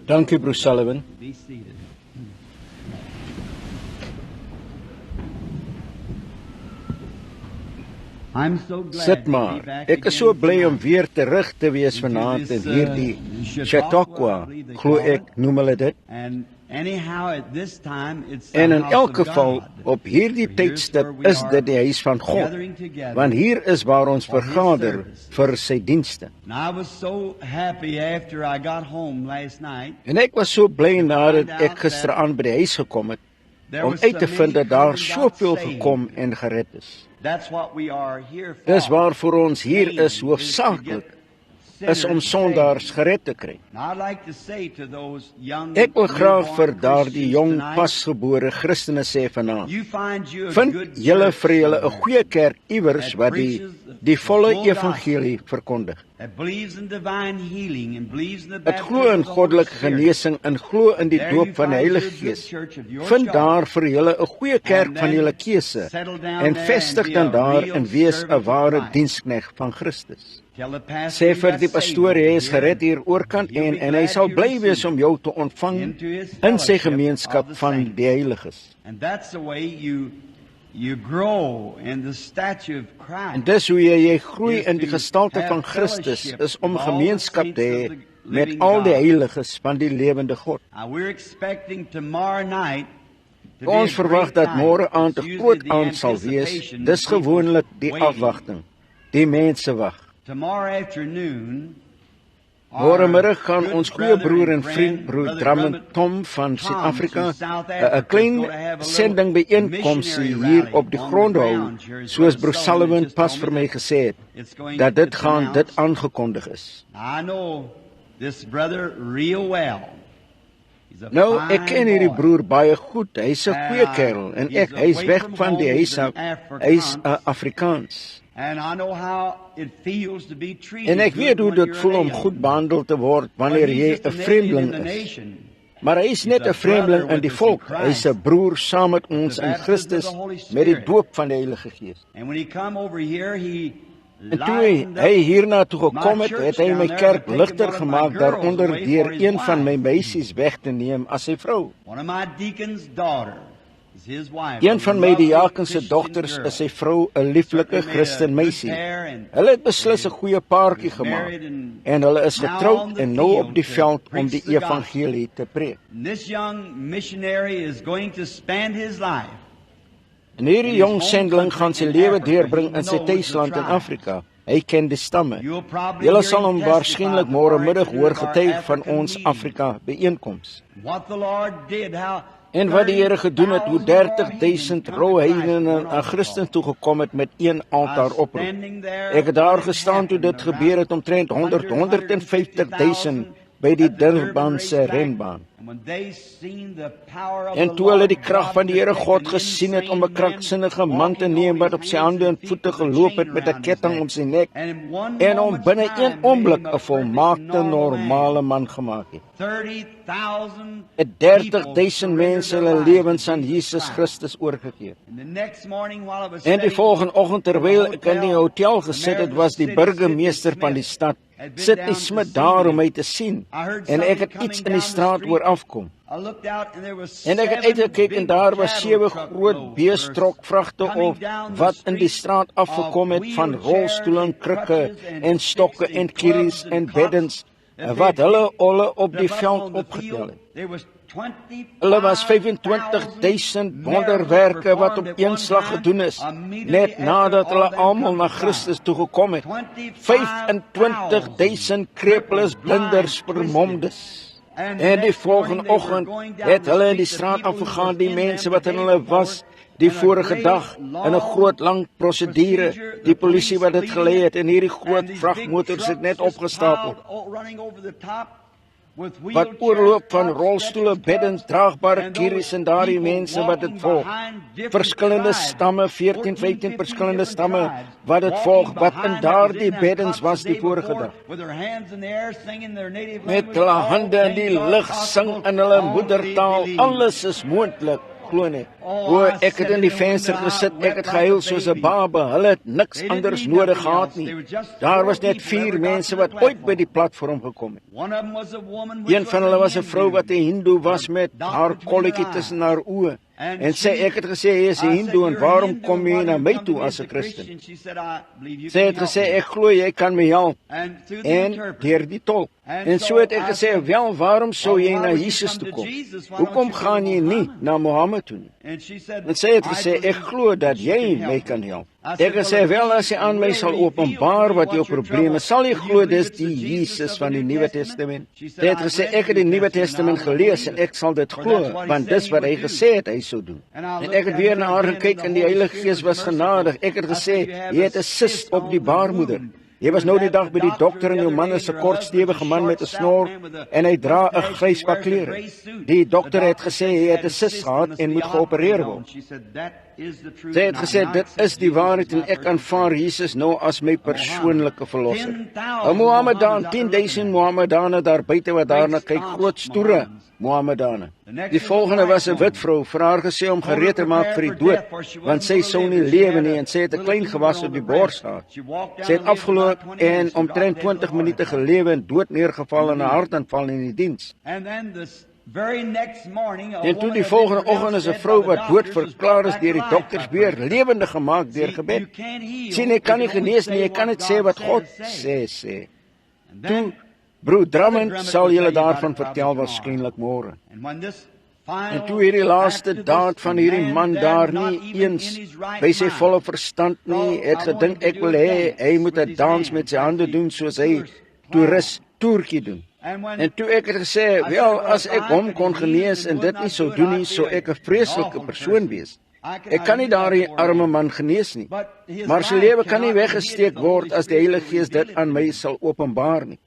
Dankie, Bruce Sullivan. Be seated. I'm so glad Sit to maar. be back Ek is so again bly om tonight. weer terug te wees vanaand in hierdie Chautauqua, glo ek, noem hulle dit. And anyhow, at this time, it's the En in house elk of geval, God. op hierdie For here's tydstip where we is are dit die huis van God, gathering together want hier is waar ons for His vergader service. vir sy dienste. And I was so happy after I got home last night. En ek was so bly nadat ek gisteraan by die huis gekom het, There om was uit so te many vind dat daar coming soveel got saved. gekom en gered is. That's what we are here for. Dis waarvoor ons hier Main is, to hoofsaaklik, get is om sinners sondaars saved. gered te kry. Now, I'd like to say to those young Ek wil graag vir newborn daardie Christians jong tonight, pasgebore Christene sê vanaand, you find you a vind good julle church vir julle 'n somewhere goeie kerk iewers wat die volle evangelie verkondig. that believes in divine healing and believes in the Dit glo baptism in of the Holy goddelike Spirit. genesing en glo in die There doop you van die find Heilige you a good Gees. church of your Vind choice. daar vir julle 'n goeie kerk And van then julle keuse settle down en there vestig and be dan a daar real en wees 'n servant of ware Christ. diensknegt van Christus. Tell the pastor Sê you vir got die saved pastoor over hy is here. gered hier oorkant He'll be en hy glad sal to bly receive wees om jou te ontvang into his in sy fellowship gemeenskap of the van saints. die heiliges. And that's the way you grow in the statue of Christ. En dis hoe jy groei Is in die to gestalte have van Christus, fellowship is om with all the gemeenskap te saints hê of the met living al die God. heiliges van die lewende God. Now we're expecting tomorrow night to be Ons a verwag great dat night. môre aand 'n It's groot usually the aand sal wees. anticipation, Dis people gewoonlik die waiting. afwagting. Die mense wag. Tomorrow afternoon, Môre middag gaan good ons goeie brother broer and en vriend, friend, broer Brother Drummond Tom van Tom Suid-Afrika, from South 'n Africa klein is going to have a little sending byeenkoms missionary hier rally op die on grond the hou, ground here, is soos Brother broer Sullivan Sullivan just pas told vir me my gesê het, it's going dat dit it's gaan dit announced. aangekondig is. I know this brother real well. He's a Nou, fine ek ken hierdie boy. broer baie goed. Hy's 'n goeie kerel en hy's away weg from van die home, huis he's af. an Hy's Afrikaans. Afrikaans. And I know how it feels to be treated En ek weet good hoe when dit you're voel an om alien. goed behandel te word But wanneer he's jy just 'n an alien vreemdeling in the is. nation. Maar hy is net He's a 'n vreemdeling brother in die with us volk. in Hy's Christ. 'n broer saam met With ons the in baptism Christus of the Holy met die Spirit. doop van die Heilige Gees. And when he come over here, he En toe lightened hy up hierna toe my gekom het, church het hy down my there kerk by taking ligter one of my gemaak girls daaronder away deur for his een van my wife. meisies weg te neem as sy vrou. One of my deacon's daughter is his wife. Een van my Lovely diaken se Christian dogters girl. is sy vrou, 'n lieflike Certainly made a Christen good meisie. pair and Hulle het beslis 'n goeie paartjie was gemaak married and en hulle is now getroud on the en nou op die field to veld om preach die the gospel. evangelie te preek. And this young missionary is going to spend his life. En hierdie In jong his sendeling home gaan sy country in lewe Africa, deurbring he in sy knows the tuisland in tribes. Afrika. Hy ken die stamme. You'll probably Julle hear sal hom him waarskynlik testify môre before middag afternoon hoor of our getuig van African ons meeting. Afrika byeenkoms. What the Lord did, how En wat die Here gedoen het, hoe 30.000 rou heidene na Christen Christen toe gekom het met een altaar oproep. Ek het daar gestaan toe dit gebeur het omtrent 150.000 by die Durbanse renbaan. En toe hulle die krag van die Here God gesien het om 'n kranksinnige man te neem wat op sy hande en voete geloop het met 'n ketting om sy nek en hom binne een oomblik 'n volmaakte normale man gemaak het. 30.000 mense hulle lewens aan Jesus Christus oorgegee. En die volgende oggend terwyl ek in die hotel gesit het, was die burgemeester van die stad, Sidney Smith, daar om my te sien. En ek het iets in die straat hoor afkom. En ek het uitgekyk en daar was 7 groot beestrok vragte of wat in die straat afgekom het van rolstoele en krikke en stokke en kieries en beddens wat hulle op die veld opgetel het. Hulle was 25.000 wonderwerke wat op een slag gedoen is, net nadat hulle almal na Christus toe gekom het. 25.000 krepeles, blinders, vermomdes. En die volgende oggend het hulle in die straat afgegaan, die mense wat in hulle was, die vorige dag, in 'n groot lang prosedure, die polisie wat dit gelei het, en hierdie groot vragmotors het net opgestapel. Wat oorloop van rolstoele, beddens, draagbare kieries en daardie mense wat dit volg. Verskillende stamme, 14, 15 verskillende stamme wat dit volg, wat in daardie beddens was die vorige dag. Met hulle hande in die lug sing in hulle moedertaal, alles is moontlik glo nie. Ek het in die venster gesit, ek het gehuil soos 'n baba. Hulle het niks anders nodig gehad nie. Daar was net 4 mense wat ooit by die platform gekom het. Een van hulle was 'n vrou wat 'n Hindoe was met haar kolletjie tussen haar oë. En sê, ek het gesê, hy is 'n Hindoe en waarom kom jy na my toe as 'n Christen? Sy het gesê, ek glo jy kan my help. En deur die tolk. En so het ek gesê, wel, waarom sou jy na Jesus toe kom? Hoekom gaan jy nie na Mohammed toe nie? En sy het gesê, ek glo dat jy my kan help. Ek het gesê, wel, as jy aan my sal openbaar wat jou probleem is, sal jy glo dis die Jesus van die Nuwe Testament. Sy het gesê, ek het die Nuwe Testament gelees en ek sal dit glo, want dis wat hy gesê het hy sou doen. En ek het weer na haar gekyk en die Heilige Gees was genadig. Ek het gesê, jy het 'n cyst op die baarmoeder. Jy was nou die dag by die dokter en jou man is 'n kort stewige man met 'n snor en hy dra 'n grys pak klere. Die dokter het gesê hy het 'n cyst gehad en moet geopereer word. Sy het gesê, dit is die waarheid en ek aanvaar Jesus nou as my persoonlike verlosser. 'n Mohammedan, 10,000 Mohammedane daar buite wat daarna kyk, groot stoere Mohammedane. Die volgende was 'n wit vrou, vir haar gesê om gereed te maak vir die dood, want sy sou nie lewe nie en sy het 'n klein gewas op die bors gehad. Sy het afgeloop en omtrent 20 minute gelewe en dood neergeval in 'n hartaanval in die diens. En toe die volgende oggend is 'n vrou wat dood verklaar is deur die dokters weer lewendig gemaak deur gebed. Sien, ek kan nie genees nie, ek kan net sê wat God sê. Toe Broer Drummond sal julle daarvan vertel waarskynlik môre. En toe hierdie laaste daad van hierdie man daar nie eens by sy volle verstand nie, het gedink ek wil hê hy moet 'n dans met sy hande doen soos hy toerist toertjie doen. En toe ek het gesê, wel, as ek hom kon genees en dit nie sou doen nie, sou ek 'n vreeslike persoon wees. Ek kan nie daardie arme man genees nie, maar sy lewe kan nie weggesteek word as die Heilige Gees dit aan my sal openbaar nie.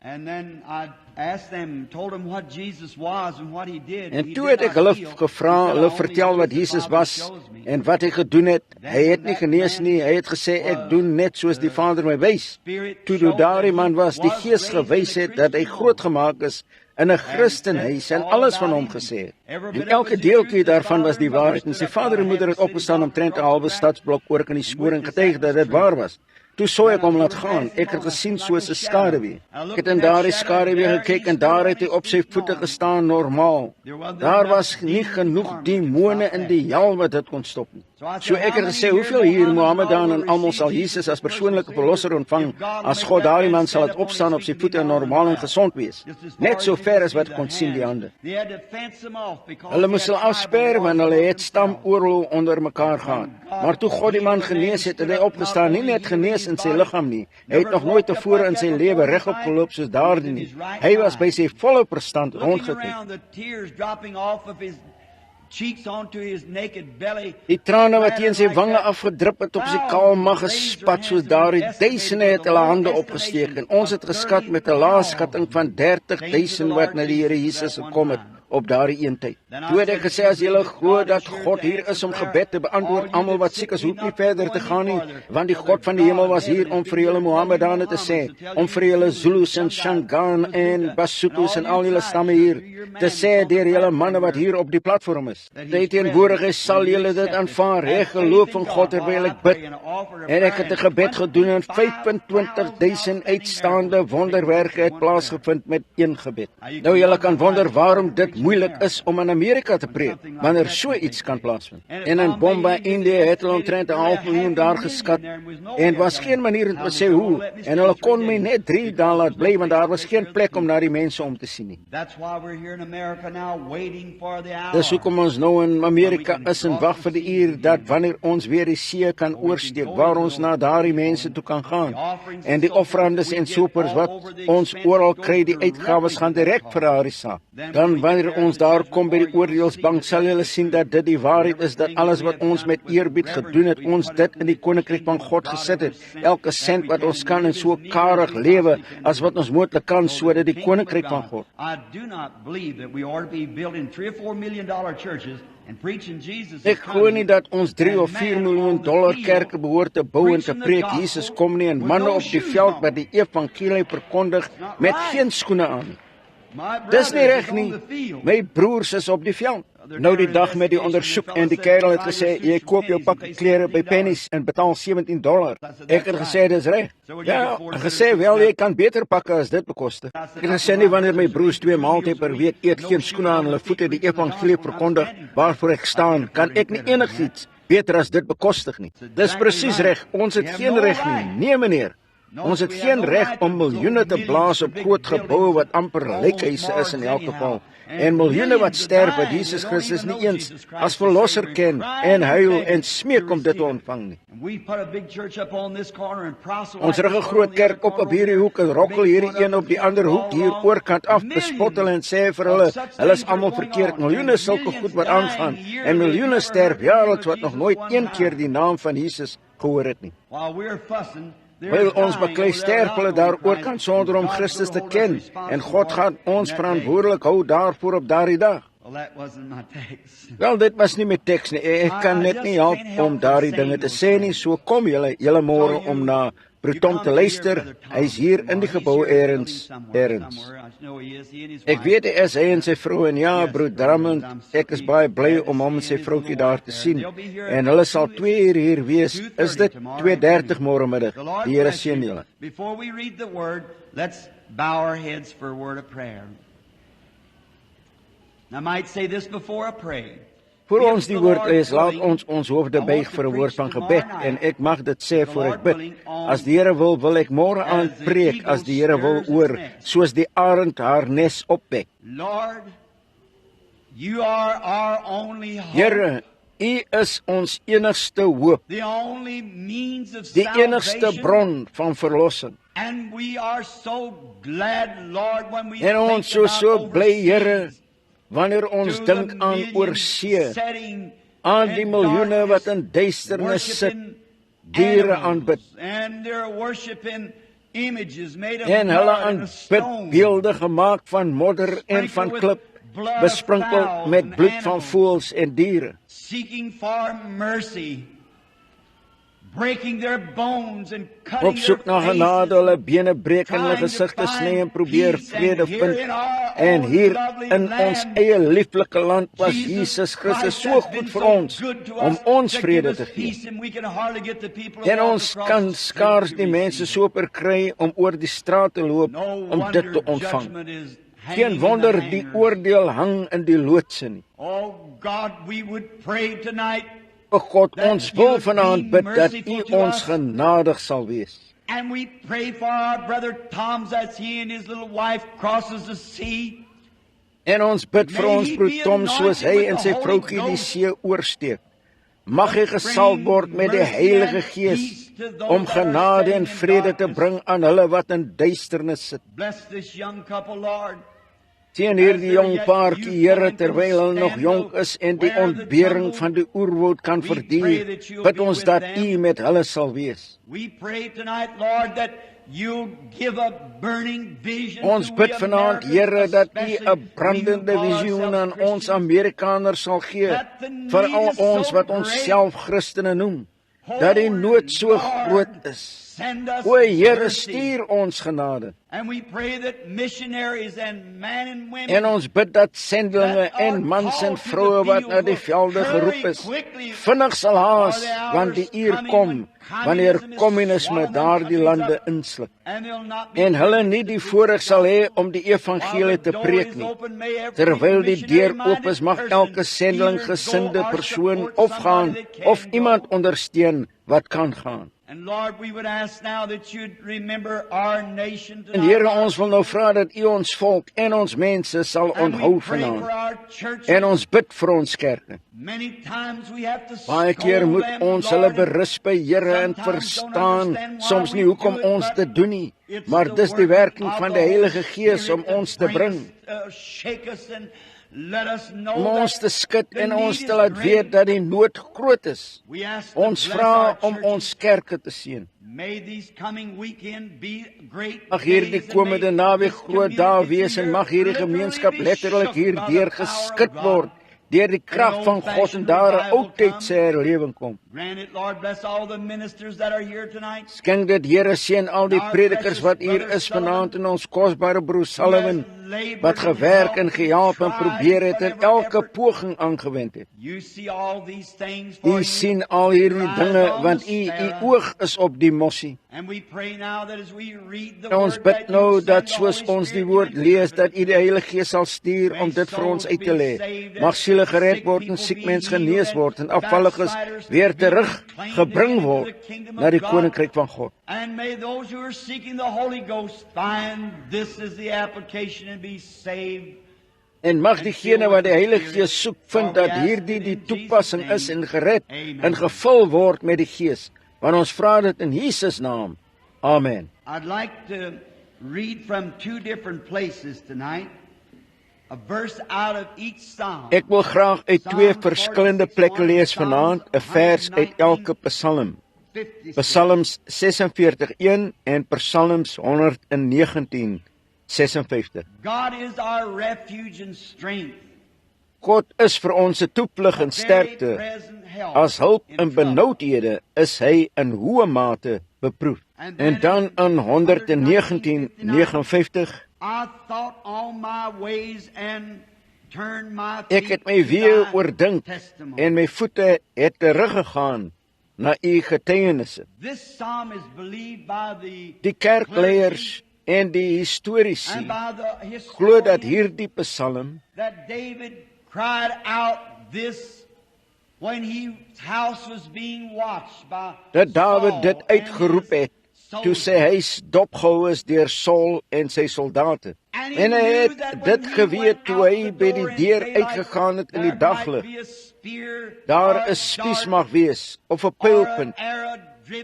En toe het ek hulle gevra, hulle vertel wat Jesus was en wat hy gedoen het. Hy het nie genees nie, hy het gesê, ek doen net soos die Vader my wys. Toe daardie man was, die Gees gewys het dat hy groot gemaak is in 'n Christenhuis en alles van hom gesê het. En elke deeltjie daarvan was die waarheid. En sy vader en moeder het opgestaan omtrent 'n halwe stadsblok oor in die spoor en getuig dat dit waar was. Toe sou ek hom laat gaan. Ek het gesien soos 'n skaduwee. Ek het in daardie skaduwee gekyk en daar het hy op sy voete gestaan normaal. Daar was nie genoeg demone in die hel wat dit kon stop nie. So ek het gesê, hoeveel hier Mohammedan en almal sal Jesus as persoonlike verlosser ontvang as God daardie man sal het opstaan op sy voete en normaal en gesond wees. Net so ver as wat kon sien die hande. Hulle moes hulle afsper want hulle het stamoorlog onder mekaar gehad. Maar toe God die man genees het, het hy opgestaan, nie net genees in sy liggaam nie. Hy het nog nooit tevore in sy lewe regop geloop soos daardie nie. Hy was by sy volle verstand rondgekyk. Die trane wat teen sy wange afgedrup het op sy kaal mag gespat soos daardie duisende het hulle hande opgesteek en ons het geskat met 'n laaskatting van 30,000 wat na die Here Jesus gekom het op daardie een tyd. Toe het ek gesê, as julle glo dat God hier is om gebed te beantwoord, almal wat siek is, hoef nie verder te gaan nie, want die God van die hemel was hier om vir julle Mohammedane te sê, om vir julle Zulus en Shangaan en Basutos en al julle stamme hier te sê deur julle manne wat hier op die platform is. Die teenwoordigheid sal julle dit aanvaar. Ek geloof in God terwyl ek bid. En ek het 'n gebed gedoen en 25,000 uitstaande wonderwerke het plaasgevind met een gebed. Nou julle kan wonder waarom dit moeilik is om in Amerika te preek, wanneer so iets kan plaasvind. En in Bombay, India, het hulle omtrent 500,000 daar geskat, en was geen manier om te sê hoe, en hulle kon my net 3 dae laat bly, want daar was geen plek om na die mense om te sien nie. Dis hoekom ons nou in Amerika is en wag vir die uur, dat wanneer ons weer die see kan oorsteek, waar ons na daardie mense toe kan gaan, en die offerandes en sopers wat ons oral kry, die uitgawes gaan direk vir daardie saak. Dan wanneer ons daar kom by die oordeelsbank, sal julle sien dat dit die waarheid is, dat alles wat ons met eerbied gedoen het, ons dit in die koninkryk van God gesit het. Elke sent wat ons kan en so karig lewe as wat ons moontlik kan, sodat die koninkryk van God. Ek glo nie dat ons 3 of 4 miljoen dollar kerke behoort te bou en te preek Jesus kom nie, en manne op die veld wat die evangelie verkondig met geen skoene aan. Dis nie reg nie. My broers is op die veld. Nou die dag met die ondersoek en die kerel het gesê, jy koop jou pakkie klere by Pennies en betaal $17. Ek het gesê, dis reg. Ja, gesê, wel, jy kan beter pakke as dit bekostig. Ek het gesê nie wanneer my broers 2 maaltye per week eet, geen skoene aan hulle voete die evangelie verkondig, waarvoor ek staan, kan ek nie enigiets beter as dit bekostig nie. Dis presies reg, ons het geen reg nie, nee meneer. Ons het geen reg om miljoene te blaas op groot geboue wat amper lijkhuise is in elk geval. En miljoene wat sterf wat Jesus Christus nie eens as verlosser ken en huil en smeek om dit te ontvang nie. Ons rig 'n groot kerk op hierdie hoek en rokkel hierdie een op die ander hoek hier oorkant af, bespot hulle en sê vir hulle is almal verkeerd. Miljoene sulke goed wat aangaan en miljoene sterf jaarliks wat nog nooit een keer die naam van Jesus gehoor het nie. Wil ons baklei sterf hulle daar oorkant sonder om Christus te ken en God gaan ons verantwoordelik hou daarvoor op daardie dag. Wel, dit was nie met teks nie, ek kan net nie help om daardie dinge te sê nie, so kom julle môre om na Broer Tom te luister, hy is hier in die gebou ergens. Ek weet hy is hy en sy vrou en ja, Broer Drummond, ek is baie bly om hom en sy vroukie daar te sien en hulle sal 2 uur hier wees, is dit 2:30 môre middag, die Here seën julle. Before we read the word, let's bow our heads for a word of prayer. I might say this before I pray. Voor ons die woord lees, laat ons hoofde buig vir 'n woord van gebed en ek mag dit sê voor ek bid. As die Here wil ek môre aan preek as die Here wil oor, soos die arend haar nes opwek. Lord, you are our only hope. Here, U is ons enigste hoop, The only means of die enigste salvation. bron van verlossing. And we are so glad, Lord, when we En ons think so about bly, Here, overseas, wanneer ons to dink the aan millions oorsee, setting aan die in miljoene wat darkness, in duisternis sit, worshiping diere animals, aanbid, and they're worshiping images made of en hulle mud and aanbid stone, beelde gemaak van modder en van klip, besprinkel met bloed van voëls en diere, seeking for mercy, breaking their bones and cutting op soek na their genade, faces, hulle bene breek en hulle gesigte sny en probeer vrede vind. En hier in ons eie lieflike land was Jesus Christus so goed vir ons om ons vrede te gee. En ons kan skaars die mense so verkry om oor die straat te loop om dit te ontvang. Geen wonder die oordeel hang in die loodse nie. Oh God, we would pray tonight. O God, ons wil vanaand bid dat U ons genadig sal wees. And we pray for our brother Tom as he and his little wife crosses the sea. En ons bid vir ons broer Tom soos hy en sy vroukie die see oorsteek. Mag hy gesalf word met die Heilige Gees om genade en vrede te bring aan hulle wat in duisternis sit. Bless this young couple, Lord. Sien hierdie jong paartjie, Here, terwyl hulle nog jonk is en die ontbering van die oerwoud kan verduur, bid ons dat U met hulle sal wees. We pray tonight, Lord, that you'll give a burning vision Ons to bid we vanaand, Americans, Here, dat U especially 'n brandende we who call visioen aan ourselves ons Christians. Amerikaners sal gee, That the need veral is so ons wat great. onsself Christene noem, dat die nood so groot is. Send us O Here, mercy. stuur ons genade. And we pray that missionaries and men and women En ons bid dat sendelinge en mans en vroue wat na die velde geroep is, vinnig sal haas, want die uur kom, wanneer kommunisme daardie lande insluk. and they'll not be En hulle nie die voorreg sal hê om die evangelie te preek nie. Terwyl die deur oop is, mag elke sendeling, gesinde persoon of gaan, of iemand ondersteun wat kan gaan. And Lord, we would ask now that you'd remember our nation En tonight. Here, ons wil nou vra dat U ons volk en ons mense sal And we onthou pray for vanaand. our churches. En ons bid vir ons kerke. Many times we have to Baie keer scold moet them, ons Lord, hulle and berus by Here en sometimes don't verstaan, understand why soms nie we hoekom do it, ons but dit doen nie, it's maar the dis die working werking of van the die Heilige Holy Gees Spirit om that ons te bring, shake us and let us know om ons that te skud the en need ons is te laat great. weet dat die nood groot is. We ask to Ons bless vra our om churches. ons kerke te seën. May these coming weekend be great Mag hierdie days, and komende may naweek this groot dae community wees en here mag hierdie literally gemeenskap be letterlik shook hierdeur by the power geskit of God. word deur die krag van God en daar 'n oudtydse herlewing kom. Grant it, Lord, bless all the ministers that are here tonight. Skenk dit, Here, seën al die predikers wat hier is vanaand en ons kosbare broer Sullivan, wat gewerk en gehelp en probeer het en elke poging aangewend het. U sien al hierdie dinge, want u oog is op die mossie. En ons bid nou dat soos ons die woord lees, dat u die Heilige Gees sal stuur om dit vir ons uit te lê. Mag siele gered word en siek mens genees word en afvalliges weer teruggebring word na die koninkryk van God. And may those who are seeking the Holy Ghost find this is the application and be saved. En mag diegene wat die Heilige Gees soek, vind dat hierdie die toepassing is en gered en gevul word met die Gees. Want ons vra dit in Jesus naam. Amen. I'd like to read from two different places tonight. A verse out of each psalm. Ek wil graag uit twee verskillende plekke lees vanaand, 'n vers uit elke Psalm. Psalms 46:1 en Psalms 119:56. God is our refuge and strength. God is vir ons 'n toevlug en sterkte. As hulp in benoudhede is hy in hoë mate beproef. En dan in 119:59. Ek het my weer oordink en my voete het teruggegaan na u getuienisse. Die kerkleiers en die historiese glo dat hierdie Psalm dat Dawid dit uitgeroep het toe sy huis dopgehou is deur Saul en sy soldate. En hy het dit geweet toe hy by die deur uitgegaan het in die daglig. Daar 'n spies mag wees, of 'n pylpunt,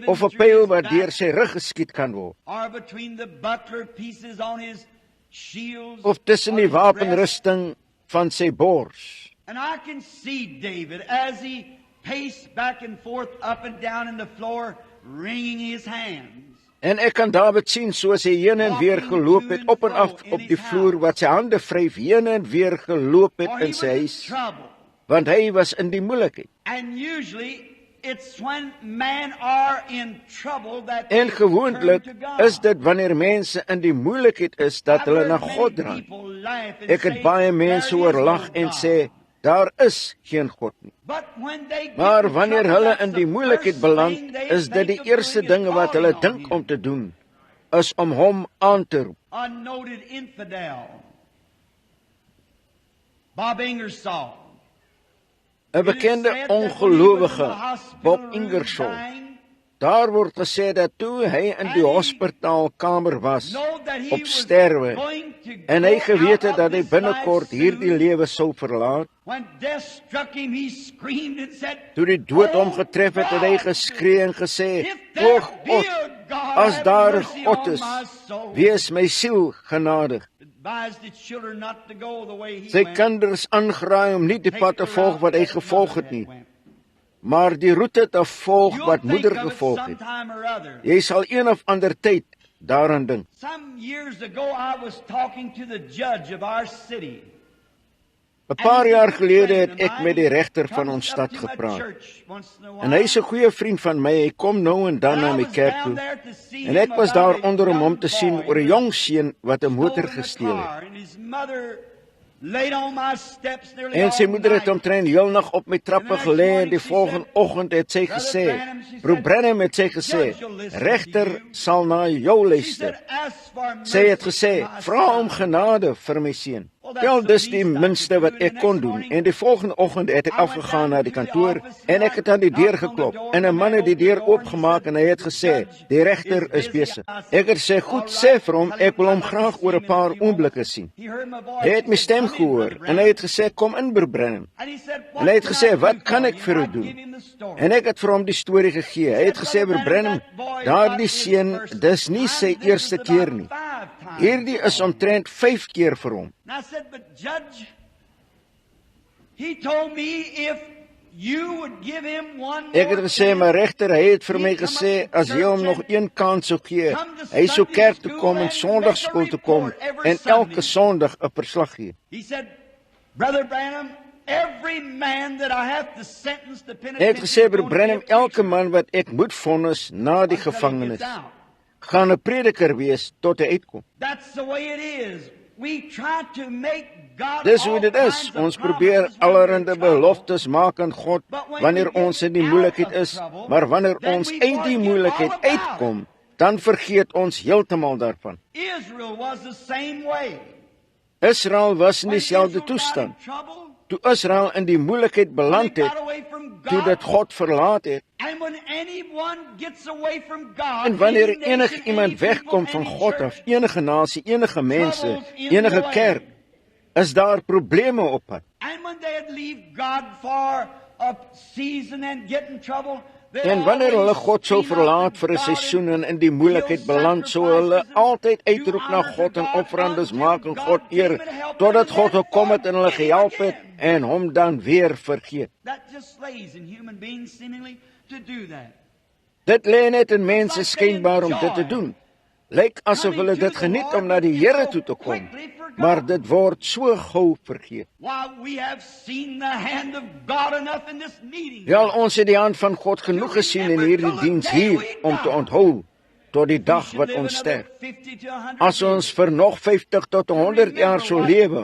of 'n pyl wat deur sy rug geskiet kan word, of tussen die wapenrusting van sy bors. And I can see David as he paced back and forth up and down in the floor, wringing his hands. En ek kan Dawid sien soos hy heen en weer geloop het op en af op die vloer, wat sy hande vryf heen en weer geloop het in sy huis, want hy was in die moeilikheid. En gewoonlik is dit wanneer mense in die moeilikheid is, dat hulle na God draai. Ek het baie mense hoor lag en sê, daar is geen God nie. Maar wanneer hulle in die moeilikheid beland, is dit die eerste dinge wat hulle dink om te doen, is om hom aan te roep. Unnoted infidel, Bob Ingersoll, 'n bekende ongelowige, Bob Ingersoll. Daar word gesê dat toe hy in die hospitaalkamer was, op sterwe, en hy geweet het dat hy binnekort hierdie lewe sou verlaat, toe die dood hom getref het, het hy geskree en gesê, o God, as daar God is, wees my siel genadig. Sy kinders aangeraai om nie die pad te volg wat hy gevolg het nie, maar die roete te volg wat moeder gevolg het. Jy sal een of ander tyd daaraan dink. Some years ago I was talking to the judge of our city. 'n Paar jaar gelede het ek met die regter van ons stad gepraat. En hy is 'n goeie vriend van my. Hy kom nou en dan na my kerk toe. En ek was daar onder om hom te sien oor 'n jong seun wat 'n motor gesteel het. En sy moeder het omtrent heel nag op my trappe gelê en die volgende oggend het sy gesê, Broer Branham het sy gesê, regter sal na jou luister. Sy het gesê, vra om genade vir my seun. Wel, dis die minste wat ek kon doen. En die volgende oggend het ek afgegaan na die kantoor en ek het aan die deur geklop. En 'n man het die deur oopgemaak en hy het gesê, die regter is besig. Ek het sê, goed, sê vir hom, ek wil hom graag oor 'n paar oomblikke sien. Hy het my stem gehoor en hy het gesê, kom in, Broer Branham. En hy het gesê, wat kan ek vir u doen? En ek het vir hom die storie gegee. Hy het gesê, Broer Branham, daardie seun, dis nie sy eerste keer nie. Hierdie is omtrent 5 keer vir hom. And I said, but Judge, he told me if you would give him one more Ek het gesê, maar regter, hy het vir my gesê, as jy hom nog een kans sou gee, hy sou kerk toe kom en Sondagskool toe kom en elke Sondag 'n verslag gee. He said, Brother Branham, every man that I have to sentence to Hy het gesê, Broer Branham, elke man wat ek moet vonnis na die gevangenis, gaan 'n prediker wees tot hy uitkom. That's the way it is. Dis hoe dit is. Ons probeer allerhande beloftes maak aan God wanneer ons in die moeilikheid is, maar wanneer ons uit die moeilikheid uitkom, dan vergeet ons heeltemal daarvan. Israel was in dieselfde toestand. Toe Israel in die moeilikheid beland het, toe dit God verlaat het, en wanneer enige iemand wegkom van God af, enige nasie, enige mense, enige kerk, is daar probleme op pad. En wanneer hulle God sou verlaat vir 'n seisoen en in die moeilikheid beland, sou hulle altyd uitroep na God en offerandes maak en God eer, totdat God gekom het en hulle gehelp het en hom dan weer vergeet. Dit lê net in mense skynbaar om dit te doen. Lyk asof hulle dit geniet om na die Here toe te kom, maar dit word so gou vergeet. Wel, ons het die hand van God genoeg gesien in hierdie diens hier om te onthou tot die dag wat ons sterf. As ons vir nog 50 tot 100 jaar sou lewe,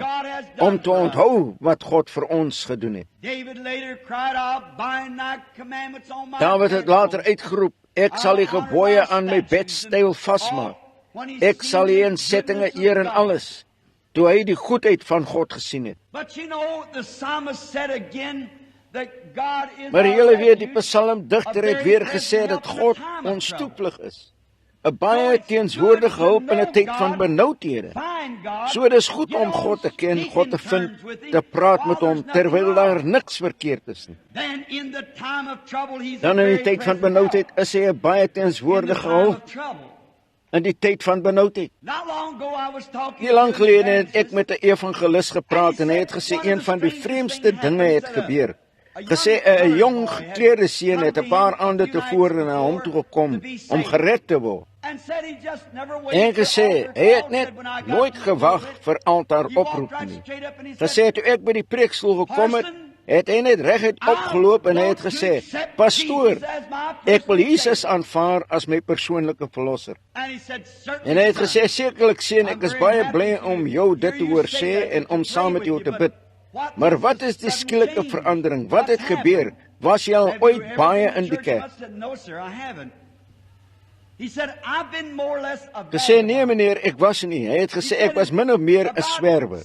om te onthou wat God vir ons gedoen het. Dawid het later uitgeroep, ek sal die gebooie aan my bedstyl vasmaak. Ek sal die insettinge eer in alles, toe hy die goedheid van God gesien het. Maar julle weet, die psalmdigter het weer gesê dat God onstoeplik is. 'n baie teenswoordige hulp in 'n tyd van benoudhede. So dis goed om God te ken, God te vind, te praat met hom, terwyl daar niks verkeerd is nie. Dan in die tyd van benoudheid is hy 'n baie teenswoordige hulp. In die tyd van benoudheid. Nie lang gelede het ek met 'n evangelis gepraat en hy het gesê een van die vreemdste dinge het gebeur. Gesê 'n jong gekleurde seun het 'n paar aande tevore na hom toe gekom om gered te word. En gesê, hy het net nooit gewag vir altaar oproep nie. Gesê, toe ek by die preekstoel gekom het hy net reguit opgeloop en hy het gesê, pastoor, ek wil Jesus aanvaar as my persoonlike verlosser. En hy het gesê, sekerlik seun, ek is baie bly om jou dit te hoor sê en om saam met jou te bid. Maar wat is die skielike verandering? Wat het gebeur? Was jy al ooit baie in die kerk? Gesê, nee meneer, ek was nie. Hy het gesê, ek was min of meer 'n swerwer.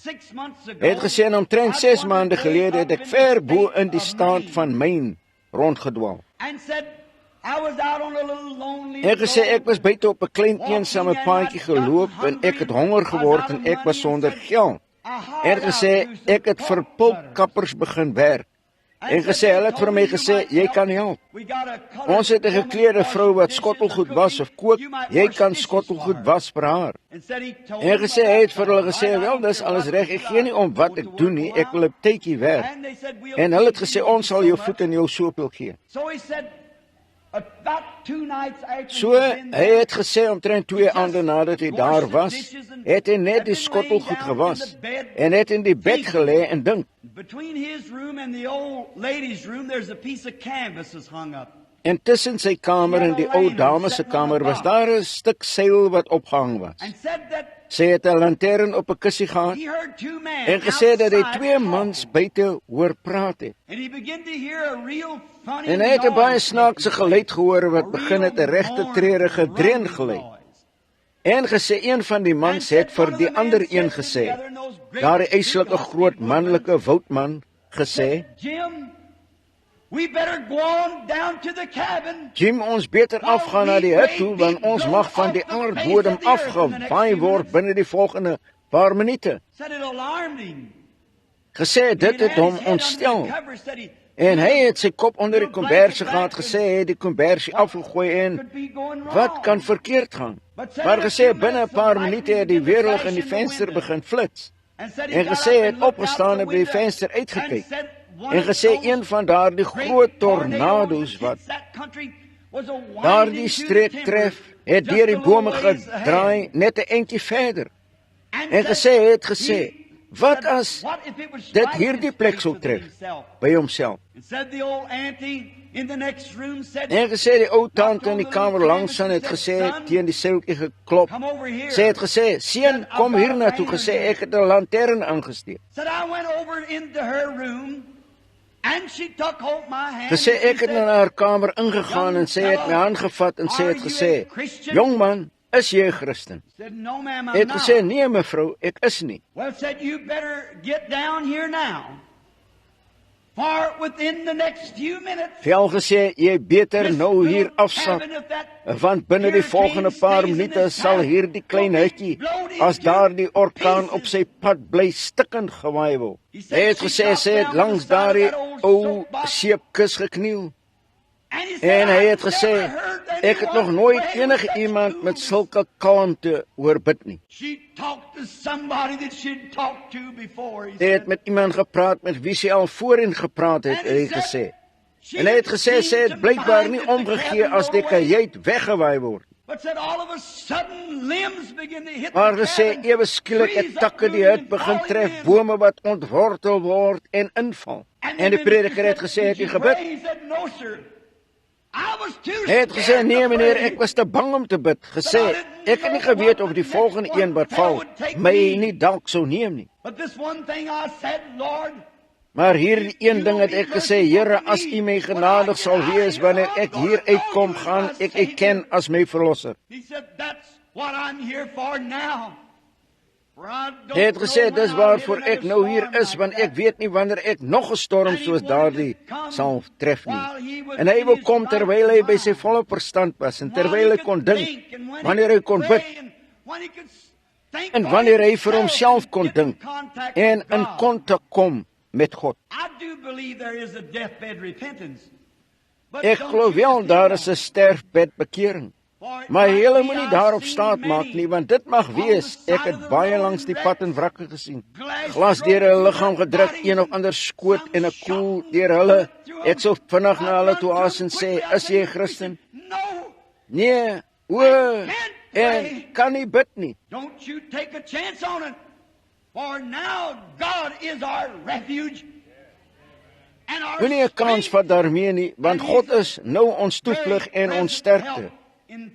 Hy het gesê, en omtrent 6 maande gelede het ek ver bo in die staat van Maine rondgedwaal. Hy het gesê, ek was buite op 'n klein eensame paadjie geloop en ek het honger geword en ek was sonder geld. Hy het gesê, ek het vir pulpkappers begin werk. En gesê, hulle het vir my gesê, jy kan help. Ons het 'n gekleurde vrou wat skottelgoed was of kook, jy kan skottelgoed was vir haar. En gesê, hy het vir hulle gesê, wel, dis alles reg, ek gee nie om wat ek doen nie, ek wil 'n tydjie werk. En hulle het gesê, ons sal jou voet en jou sopel gee. So, hy het gesê, omtrent 2 aande nadat hy daar was, het hy net die skottelgoed gewas, en het in die bed gelê en dink. En tussen sy kamer en die ou dame se kamer was daar 'n stuk seil wat opgehang was. Sy het 'n lantern op 'n kussie gehad en gesê dat hy 2 mans buite hoor praat het. En hy het 'n baie snaakse geluid gehoor wat begin het 'n regte treurige dreun geluid. En gesê, een van die mans het vir die ander een gesê, daardie eislike groot manlike woudman gesê, Jim, ons beter afgaan na die hut toe, want ons mag van die aardbodem afgewaai word binne die volgende paar minute. Gesê, dit het hom ontstel. En hy het sy kop onder die kombersie gehad, gesê, hy het die kombersie afgegooi en wat kan verkeerd gaan? Maar gesê, binne 'n paar minute het die weerlig in die venster begin flits. En gesê, hy het opgestaan en by die venster uitgekyk. En gesê, een van daardie groot tornado's wat daardie streek tref, het deur die bome gedraai, net 'n entjie verder. En gesê, hy het gesê, Wat as dit hierdie plek sou tref by homself? En gesê die ou tante in die kamer langs aan het gesê teen die seiltjie geklop. Sy het gesê, seun, kom hier na toe, gesê ek het 'n lantern aangesteek. Gesê ek het na haar kamer ingegaan en sy het my hand gevat en sy het gesê, jong man, is jy 'n Christen? Het gesê, nee mevrou, ek is nie. Vel gesê, jy beter nou hier afsak, want binne die volgende paar minute sal hierdie klein hutjie, as daar die orkaan op sy pad bly, stikkend gewaai word. Hy het gesê, sy het langs daardie ou seepkus gekniel. En hy het gesê, ek het nog nooit enige iemand met sulke kalmte hoor bid nie. Hy het met iemand gepraat met wie sy al voorheen gepraat het, hy gesê. En hy het gesê, sy het blykbaar nie omgegee as die kajuit weggewaai word. Maar gesê, ewe skielik het takke die hut begin tref, bome wat ontwortel word en inval. En die prediker het gesê, het jy gebid? Hy het gesê, nee meneer, ek was te bang om te bid. Gesê, ek het nie geweet of die volgende een wat val, my nie dalk sou neem nie. Maar hierdie een ding het ek gesê, Here, as U my genadig sal wees, wanneer ek hier uitkom, gaan ek U ken as my verlosser. Hy het gesê, dis waarvoor ek nou hier is, want ek weet nie wanneer ek nog 'n storm soos daardie sal tref nie. En hy wil kom terwyl hy by sy volle verstand was, en terwyl hy kon dink, wanneer hy kon bid, en wanneer hy vir homself kon dink, en in kontak kom met God. Ek glo wel daar is 'n sterfbed bekering. Maar julle moenie daarop staat maak nie, want dit mag wees, ek het baie langs die pad in wrakke gesien. Glas deur hulle liggaam gedruk, een of ander skoot en 'n koel deur hulle. Ek sou vinnig na hulle toe haas en sê, is jy 'n Christen? Nee, en kan nie bid nie. Moenie 'n kans vat daarmee nie, want God is nou ons toevlug en ons sterkte.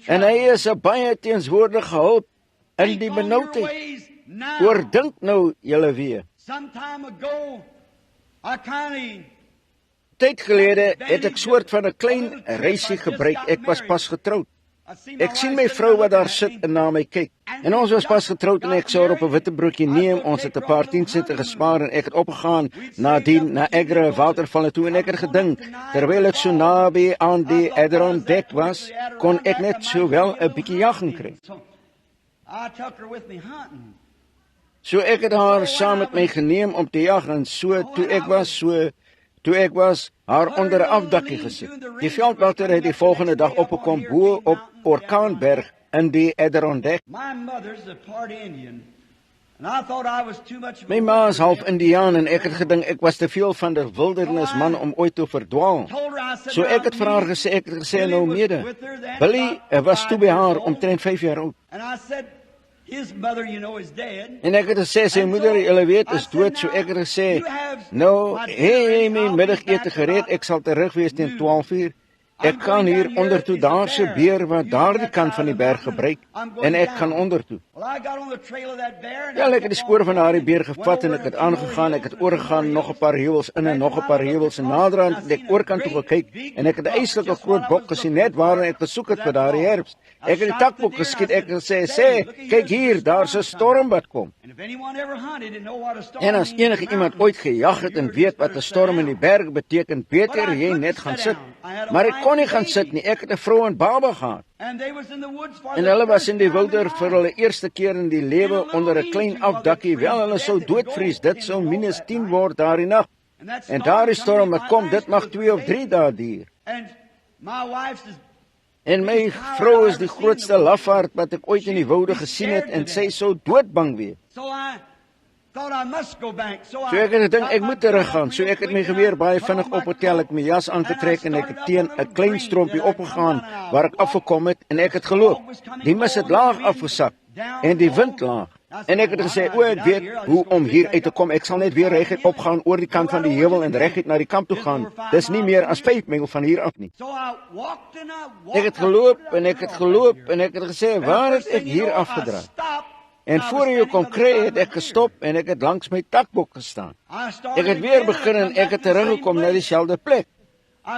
En hy is 'n baie teenswoordige hulp in die benoudheid. Oordink nou julle weer. Tyd gelede het ek soort van 'n klein reisie gebruik. Ek was pas getroud. Ek sien my vrou wat daar sit en na my kyk. En ons was pas getroud en ek sou haar op 'n witbroodjie neem. Ons het 'n paar 10 sente gespaar en ek het opgegaan na Niagara watervalle toe en ek het gedink, terwyl ek so naby aan die Adirondack was, kon ek net so wel 'n bietjie jagging kry. So ek het haar saam met my geneem om te jag en toe ek was haar onder 'n afdakkie gesit. Die veldwagter het die volgende dag opgekom bo op Orkaanberg in die Adirondack. My ma is half Indiaan en ek het gedink ek was te veel van die wildernisman om ooit te verdwaal. So ek het vir haar gesê, nou mede. Billy was toe by haar omtrent 5 jaar oud. En ek het gesê, sy moeder, julle weet, is dood, so ek het gesê, nou, hy my middagete gereed, ek sal terug wees teen 12 uur. Ek kan hier ondertoe, daar se beer wat daardie kant van die berg gebruik, en ek kan ondertoe. Ja, ek het die spoor van daardie beer gevat en ek het aangegaan, ek het oorgegaan, nog 'n paar heuwels in en nog 'n paar heuwels en naderhand het ek oorkant toe gekyk en ek het 'n eislike groot bok gesien net waar ek gesoek het vir daardie herfs. Ek het die takbok geskiet, ek het gesê, kyk hier, daar's 'n storm wat kom. En as enige iemand ooit gejag het en weet wat 'n storm in die berg beteken, beter jy net gaan sit. Maar ek kon nie gaan sit nie, ek het 'n vrou en baba gehad. En hulle was in die wouder vir hulle eerste keer in die lewe onder 'n klein afdakkie. Wel, hulle sou doodvries, dit sou -10 word daardie nag. En daardie storm wat kom, dit mag 2 of 3 dae duur. En my vrou is die grootste lafaard wat ek ooit in die woude gesien het en sy sou doodbang wees. So ek het gedink, ek moet teruggaan. So ek het my geweer baie vinnig opgetel, ek my jas aangetrek en ek het teen 'n klein strompie opgegaan waar ek afgekom het en ek het geloop. Die mis het laag afgesak en die wind laag. En ek het gesê, ek weet hoe om hier uit te kom. Ek sal net weer reguit opgaan oor die kant van die heuwel en reguit na die kamp toe gaan. Dis nie meer as 5 myl van hier af nie. Ek het geloop en ek het geloop en ek het gesê, waar het ek hier afgedraai? En voor jy kon kry, het ek gestop en ek het langs my takbok gestaan. Ek het weer begin en ek het teruggekom na dieselfde plek.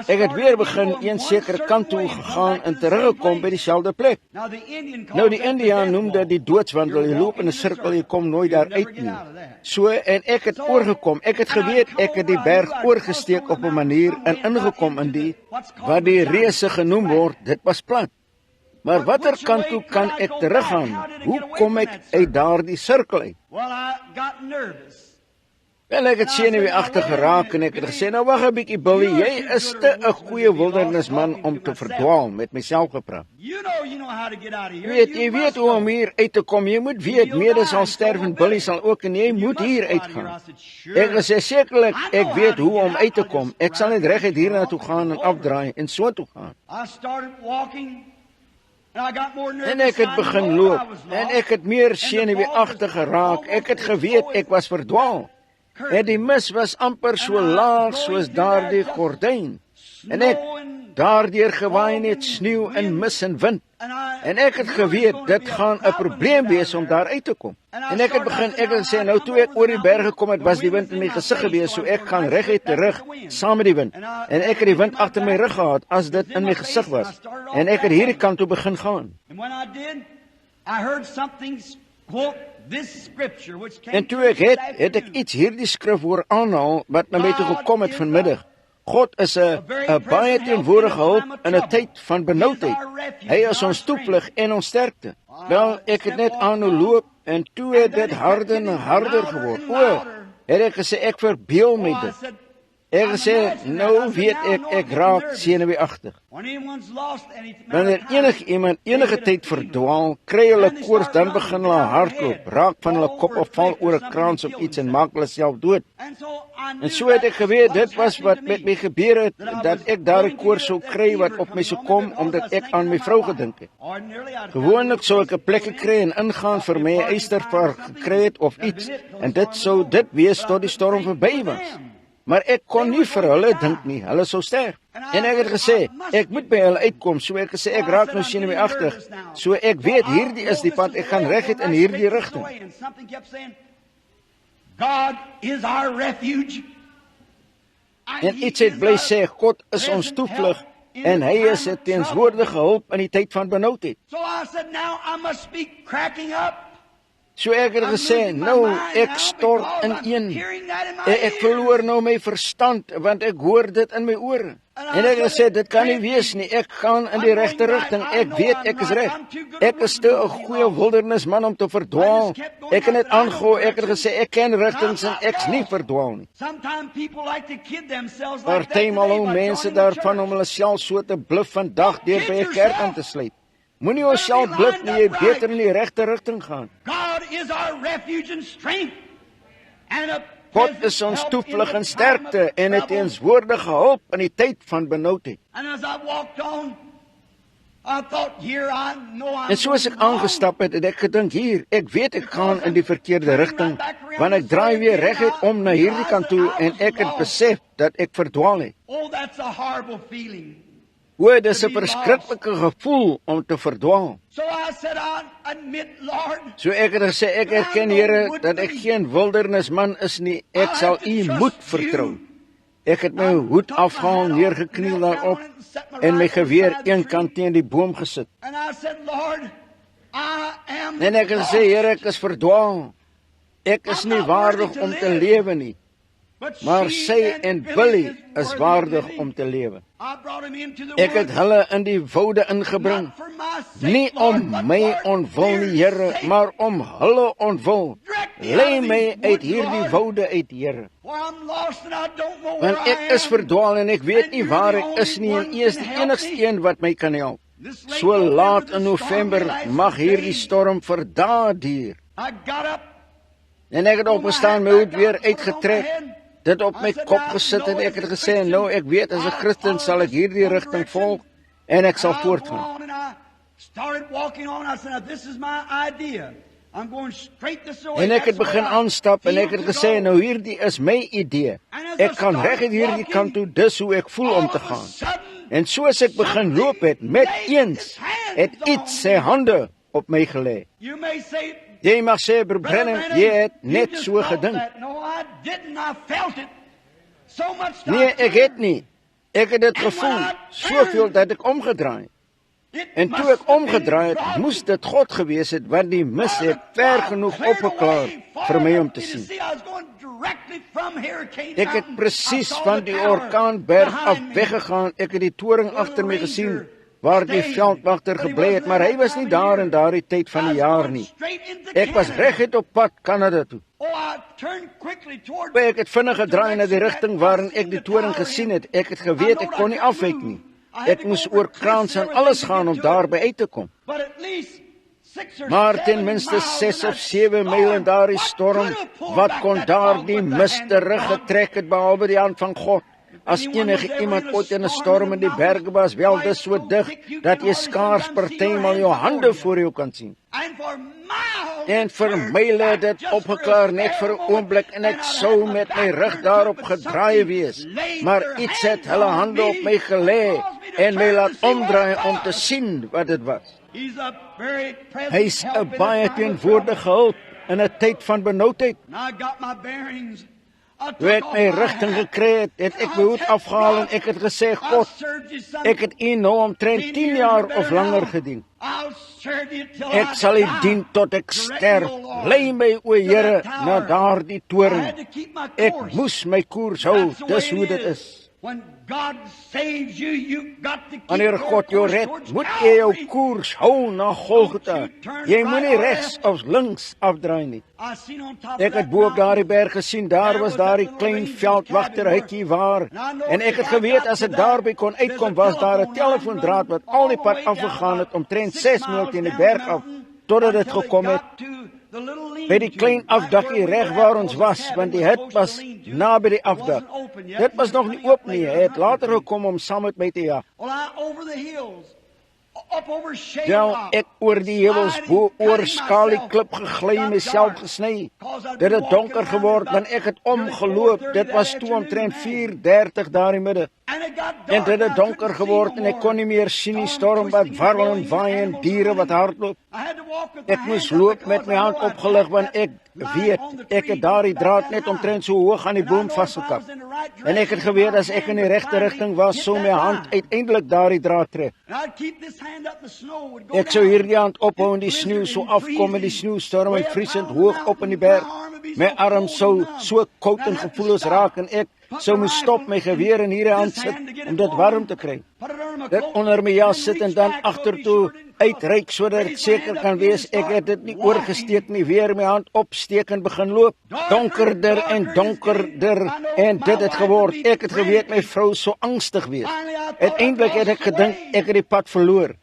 Ek het weer begin een sekere kant toe gegaan en teruggekom by dieselfde plek. Nou die Indiaan noem dit die doodswandel. Jy loop in 'n sirkel, jy kom nooit daar uit nie. So, en ek het oorgekom. Ek het geweet, ek het die berg oorgesteek op 'n manier en ingekom in die, wat die reuse genoem word, dit was plat. Maar watter kant toe kan ek teruggaan? Hoe kom ek uit daardie sirkel uit? Wel, ek het senuweeagtig geraak en ek het gesê, nou wag 'n bietjie Billy, jy is te 'n goeie wildernisman om te verdwaal, met myself gepraat. Jy weet hoe om hier uit te kom, jy moet weet, mede sal sterf en Billy sal ook, en jy moet hier uitgaan. Ek het gesê, sekerlik, ek weet hoe om uit te kom, ek sal net reguit hier na toe gaan en afdraai en so toe gaan. En ek het begin loop, en ek het meer senuweeagtig geraak, ek het geweet, ek was verdwaal. En die mis was amper so laag soos daardie gordyn. En ek daardeur gewaai net sneeu en mis en wind. En ek het geweet, dit gaan 'n probleem wees om daar uit te kom. En ek het begin, ek het gesê, nou toe ek oor die berg gekom het, was die wind in my gesig gewees, so ek gaan reguit terug, saam met die wind. En ek het die wind agter my rug gehad, as dit in my gesig was. En ek het hierdie kant toe begin gaan. En toe ek het ek iets hierdie skrif hoor aanhaal, wat na my toe gekom het vanmiddag. God is 'n baie teenwoordige hulp in 'n tyd van benoudheid. Hy is ons toevlug en ons sterkte. Wel, ek het net aanhou loop, en toe het dit harder en harder geword. Het ek gesê, ek verbeel my dit. Ek gesê, nou weet ek raak senuweeagtig. Wanneer iemand enige tyd verdwaal, kry hulle koors, dan begin hulle hardloop, raak van hulle kop of val oor 'n kraans of iets en maak hulle self dood. En so het ek geweet, dit was wat met my gebeur het, dat ek daardie koors sou kry wat op my sou kom, omdat ek aan my vrou gedink het. Gewoonlik sou ek 'n plek kry en ingaan vir my eystervark gekry het of iets, en dit sou dit wees tot die storm verby was. Maar ek kon nie vir hulle dink nie, hulle sou sterf. En ek het gesê, ek moet by hulle uitkom, so ek gesê, ek raak nou senuweeagtig, so ek weet, hierdie is die pad, ek gaan reguit in hierdie rigting. En iets het bly sê, God is ons toevlug, en hy is 'n teenswoordige hulp in die tyd van benoudheid. So ek het gesê, nou, ek stort ineen. Ek verloor nou my verstand, want ek hoor dit in my ore. En ek het gesê, dit kan nie wees nie, ek gaan in die regte rigting, ek weet ek is reg. Ek is te 'n goeie wildernisman om te verdwaal. Ek het net aangehou, ek het gesê, ek ken rigtings en ek's nie verdwaal nie. Partymal hou mense daarvan om hulle self so te bluf vandag deur by 'n kerk aan te sluit. Moenie jouself bluf nie, jy beter in die regte rigting gaan. God is ons toevlug en sterkte en 'n teenswoordige hulp in die tyd van benoudheid. En soos ek aangestap het, het ek gedink, hier, ek weet ek gaan in die verkeerde rigting, want ek draai weer reguit om na hierdie kant toe en ek het besef dat ek verdwaal het. Dis 'n verskriklike gevoel om te verdwaal. So ek het gesê, ek erken, Here, dat ek geen wildernisman is nie, ek sal U moed vertrou. Ek het my hoed afgehaal, neergekniel daarop, en my geweer een kant teen die boom gesit. En ek het gesê, Here, ek is verdwaal. Ek is nie waardig om te lewe nie. Maar sy en Billy is waardig om te lewe. Ek het hulle in die woude ingebring, nie om my onwil nie, Here, maar om hulle onwil. Lei my uit hierdie woude uit, Here. Want ek is verdwaal en ek weet nie waar ek is nie, en U is die enigste een wat my kan help. So laat in November mag hierdie storm vir dae duur. En ek het opgestaan, my hoed weer uitgetrek, dit op my kop gesit en ek het gesê, nou ek weet as 'n Christen sal ek hierdie rigting volg en ek sal voortgaan. I'm going straight this way. En ek het That's begin where I aanstap en feel ek het to gesê, go. nou hierdie is my idee. Ek kan reg uit hierdie kant toe, dis hoe ek voel om te gaan. En soos ek begin loop het, met eens, het iets sy hande op my gelê. You may say, Jy mag sê, Broer Brother Branham, Branham, jy het you net just so thought gedink. that. No, I didn't. I felt it. So much that Nee, I ek het nie. Ek het dit gevoel, soveel dat ek omgedraai. It En must toe ek have been omgedraai het, God. moes dit God gewees het, want die mis het ver genoeg opgeklaar vir my om te sien. Ek het presies van die orkaanberg af weggegaan. Ek het die toring agter my gesien waar die veldwagter gebly het, maar hy was nie daar in daardie tyd van die jaar nie. Ek was reguit op pad Kanada toe. Ek het vinnig gedraai na die rigting waarin ek die toring gesien het. Ek het geweet ek kon nie afwyk nie. Ek moes oor kraans en alles gaan om daarby uit te kom. Maar ten minste 6 of 7 myl in daardie storm, wat kon daar die mis teruggetrek het behalwe die hand van God? As enige iemand ooit in 'n storm in die berge was, wel dis so dig dat jy skaars partymal jou hande voor jou kan sien. En vir myle het dit opgeklaar net vir 'n oomblik en ek sou met my rug daarop gedraai wees. Maar iets het hulle hande op my gelê en my laat omdraai om te sien wat dit was. Hy's 'n baie teenwoordige hulp in 'n tyd van benoudheid. Toe ek my rigting gekry het, het ek my hoed afgehaal en ek het gesê, God, ek het U nou omtrent 10 jaar of langer gedien. Ek sal U dien tot ek sterf. Lei my, o Here, na daardie toring. Ek moes my koers hou, dis hoe dit is. Wanneer God jou red, moet jy jou koers hou na Golgotha. Jy moenie regs of links afdraai nie. Ek het bo op daardie berg gesien, daar was daardie klein veldwagterhuitjie waar, en ek het geweet as ek daarby kon uitkom, was daar 'n telefoondraad wat al die pad afgegaan het, omtrent 6 myl teen die berg af, totdat dit gekom het by die klein afdakkie reg waar ons was, want die hut was naby die afdak. Dit was nog nie oop nie, hy het later gekom om saam met my te jag. Wel, ek oor die heuwels bo oor Skalie klip gegly, myself gesny. Dit het donker geword, want ek het omgeloop. Dit was toe omtrent 4:30 daar in die middag. En dit het donker geword en ek kon nie meer sien die storm wat warrel en waai en diere wat hardloop. Ek moes loop met my hand opgelig, want ek weet, ek het daardie draad net omtrent so hoog aan die boom vasgekap. En ek het geweet as ek in die regte rigting was, sou my hand uiteindelik daardie draad tref. Ek sou hierdie hand ophou en die sneeu sou afkom en die sneeustorm en vriesend hoog op in die berg. My arm sou so koud en gevoelloos raak en ek sou moes stop my geweer in hierdie hand sit om dit warm te kry. Dit onder my jas sit en dan agtertoe uitreik sodat ek seker kan wees ek het dit nie oorgesteek nie, weer my hand opsteek en begin loop. Donkerder en donkerder en dit het geword. Ek het geweet my vrou sou angstig wees. Uiteindelik het ek gedink ek het die pad verloor.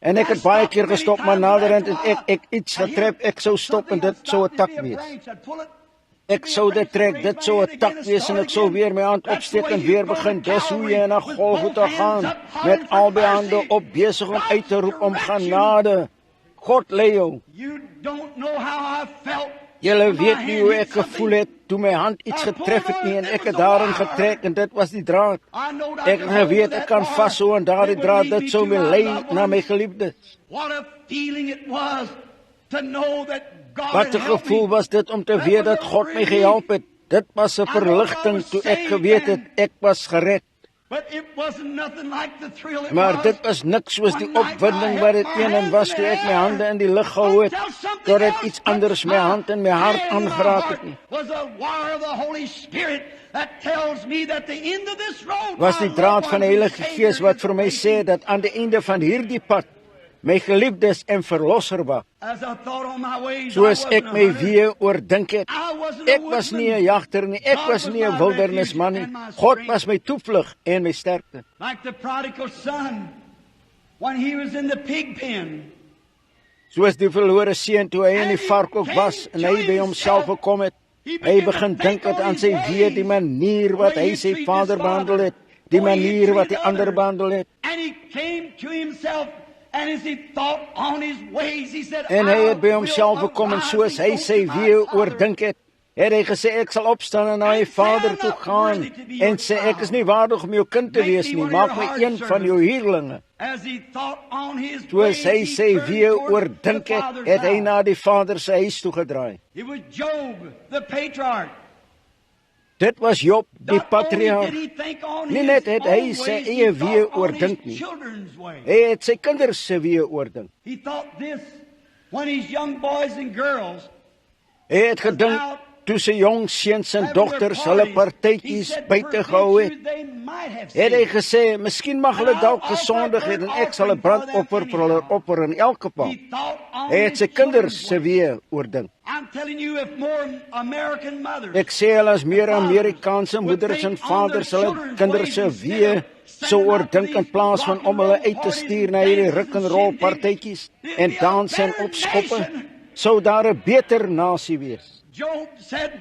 En ek het baie keer gestop, maar naderhand het ek iets getref, ek sou stop en dit sou 'n tak wees. Ek sou dit trek, dit sou 'n tak wees en ek sou weer my hand opsteek en weer begin. Dis hoe jy na Golgotha gaan, met albei hande op besig om uit te roep om genade. God lei jou. Julle weet nie hoe ek gevoel het toe my hand iets getref het nie en ek het daarin getrek en dit was die draad. Ek het geweet ek kan vashou aan daardie draad, dit sou my lei na my geliefdes. Wat 'n gevoel was dit om te weet dat God my gehelp het. Dit was 'n verligting toe ek geweet het ek was gered. Maar dit was niks soos die opwinding wat dit een was toe ek my hande in die lug gehou het, totdat iets anders my hand en my hart aangeraak het nie. Was die draad van die Heilige Gees wat vir my sê dat aan die einde van hierdie pad my geliefdes en verlosser was. Soos ek my weer oordink het, ek was nie 'n jagter nie, ek was nie 'n wildernisman nie. God was my toevlug en my sterkte. Soos die verlore seun toe hy in die varkhok was en hy by homself gekom het, hy begin dink het aan sy wee, die manier wat hy sy vader behandel het, die manier wat die ander behandel het. And as he thought on his ways, he said, En hy het by "I homself will gekom en arise soos hy and go sy to my weë father." oordink het hy gesê, ek sal opstaan en na my vader toe gaan en sê, ek is nie waardig om jou kind te wees nie, maak my een van jou huurlinge. As he thought on his Soos ways, hy he sy turned weë toward oordink the het, Father's het hy house. na die vader se huis toe gedraai. It was Job, the patriarch. Dit was Job, die Not only patriarch. did he think on Nie his net het hy own sy ways, eie he weë thought on oordink his nie. children's ways. Hy het sy kinders se weë oordink. He thought this when his young boys and girls Hy het gedink toe sy jong seuns en dogters hulle partytjies buite gehou het, het hy gesê, miskien mag hulle dalk gesondig het en ek sal 'n brandoffer vir hulle offer in elke paal. Hy het sy kinders se weë oordink. Ek sê hulle as meer Amerikaanse moeders en vaders hulle kinders se weë sou oordink in plaas van om hulle uit te stuur na hierdie ruk en rol partytjies en dans en opskoppe, sou daar 'n beter nasie wees. Job said,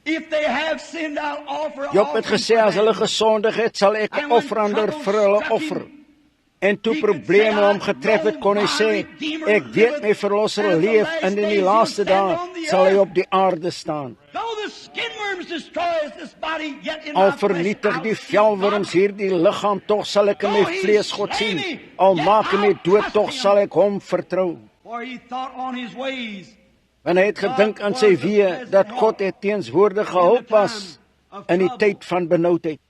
if they have sinned, I'll offer Job het gesê, as hulle gesondig het, sal ek 'n offerande vir hulle offer. En toe probleme hom getref het, kon hy sê, ek weet my verlosser leef en in die laaste dae sal hy op die aarde staan. Al vernietig die velwurms hierdie liggaam, tog sal ek in my vlees God sien. Al maak hy my dood, tog sal ek hom vertrou. Want hy het gedink aan sy weë, dat God het teenswoordig gehelp was in die tyd van benoudheid.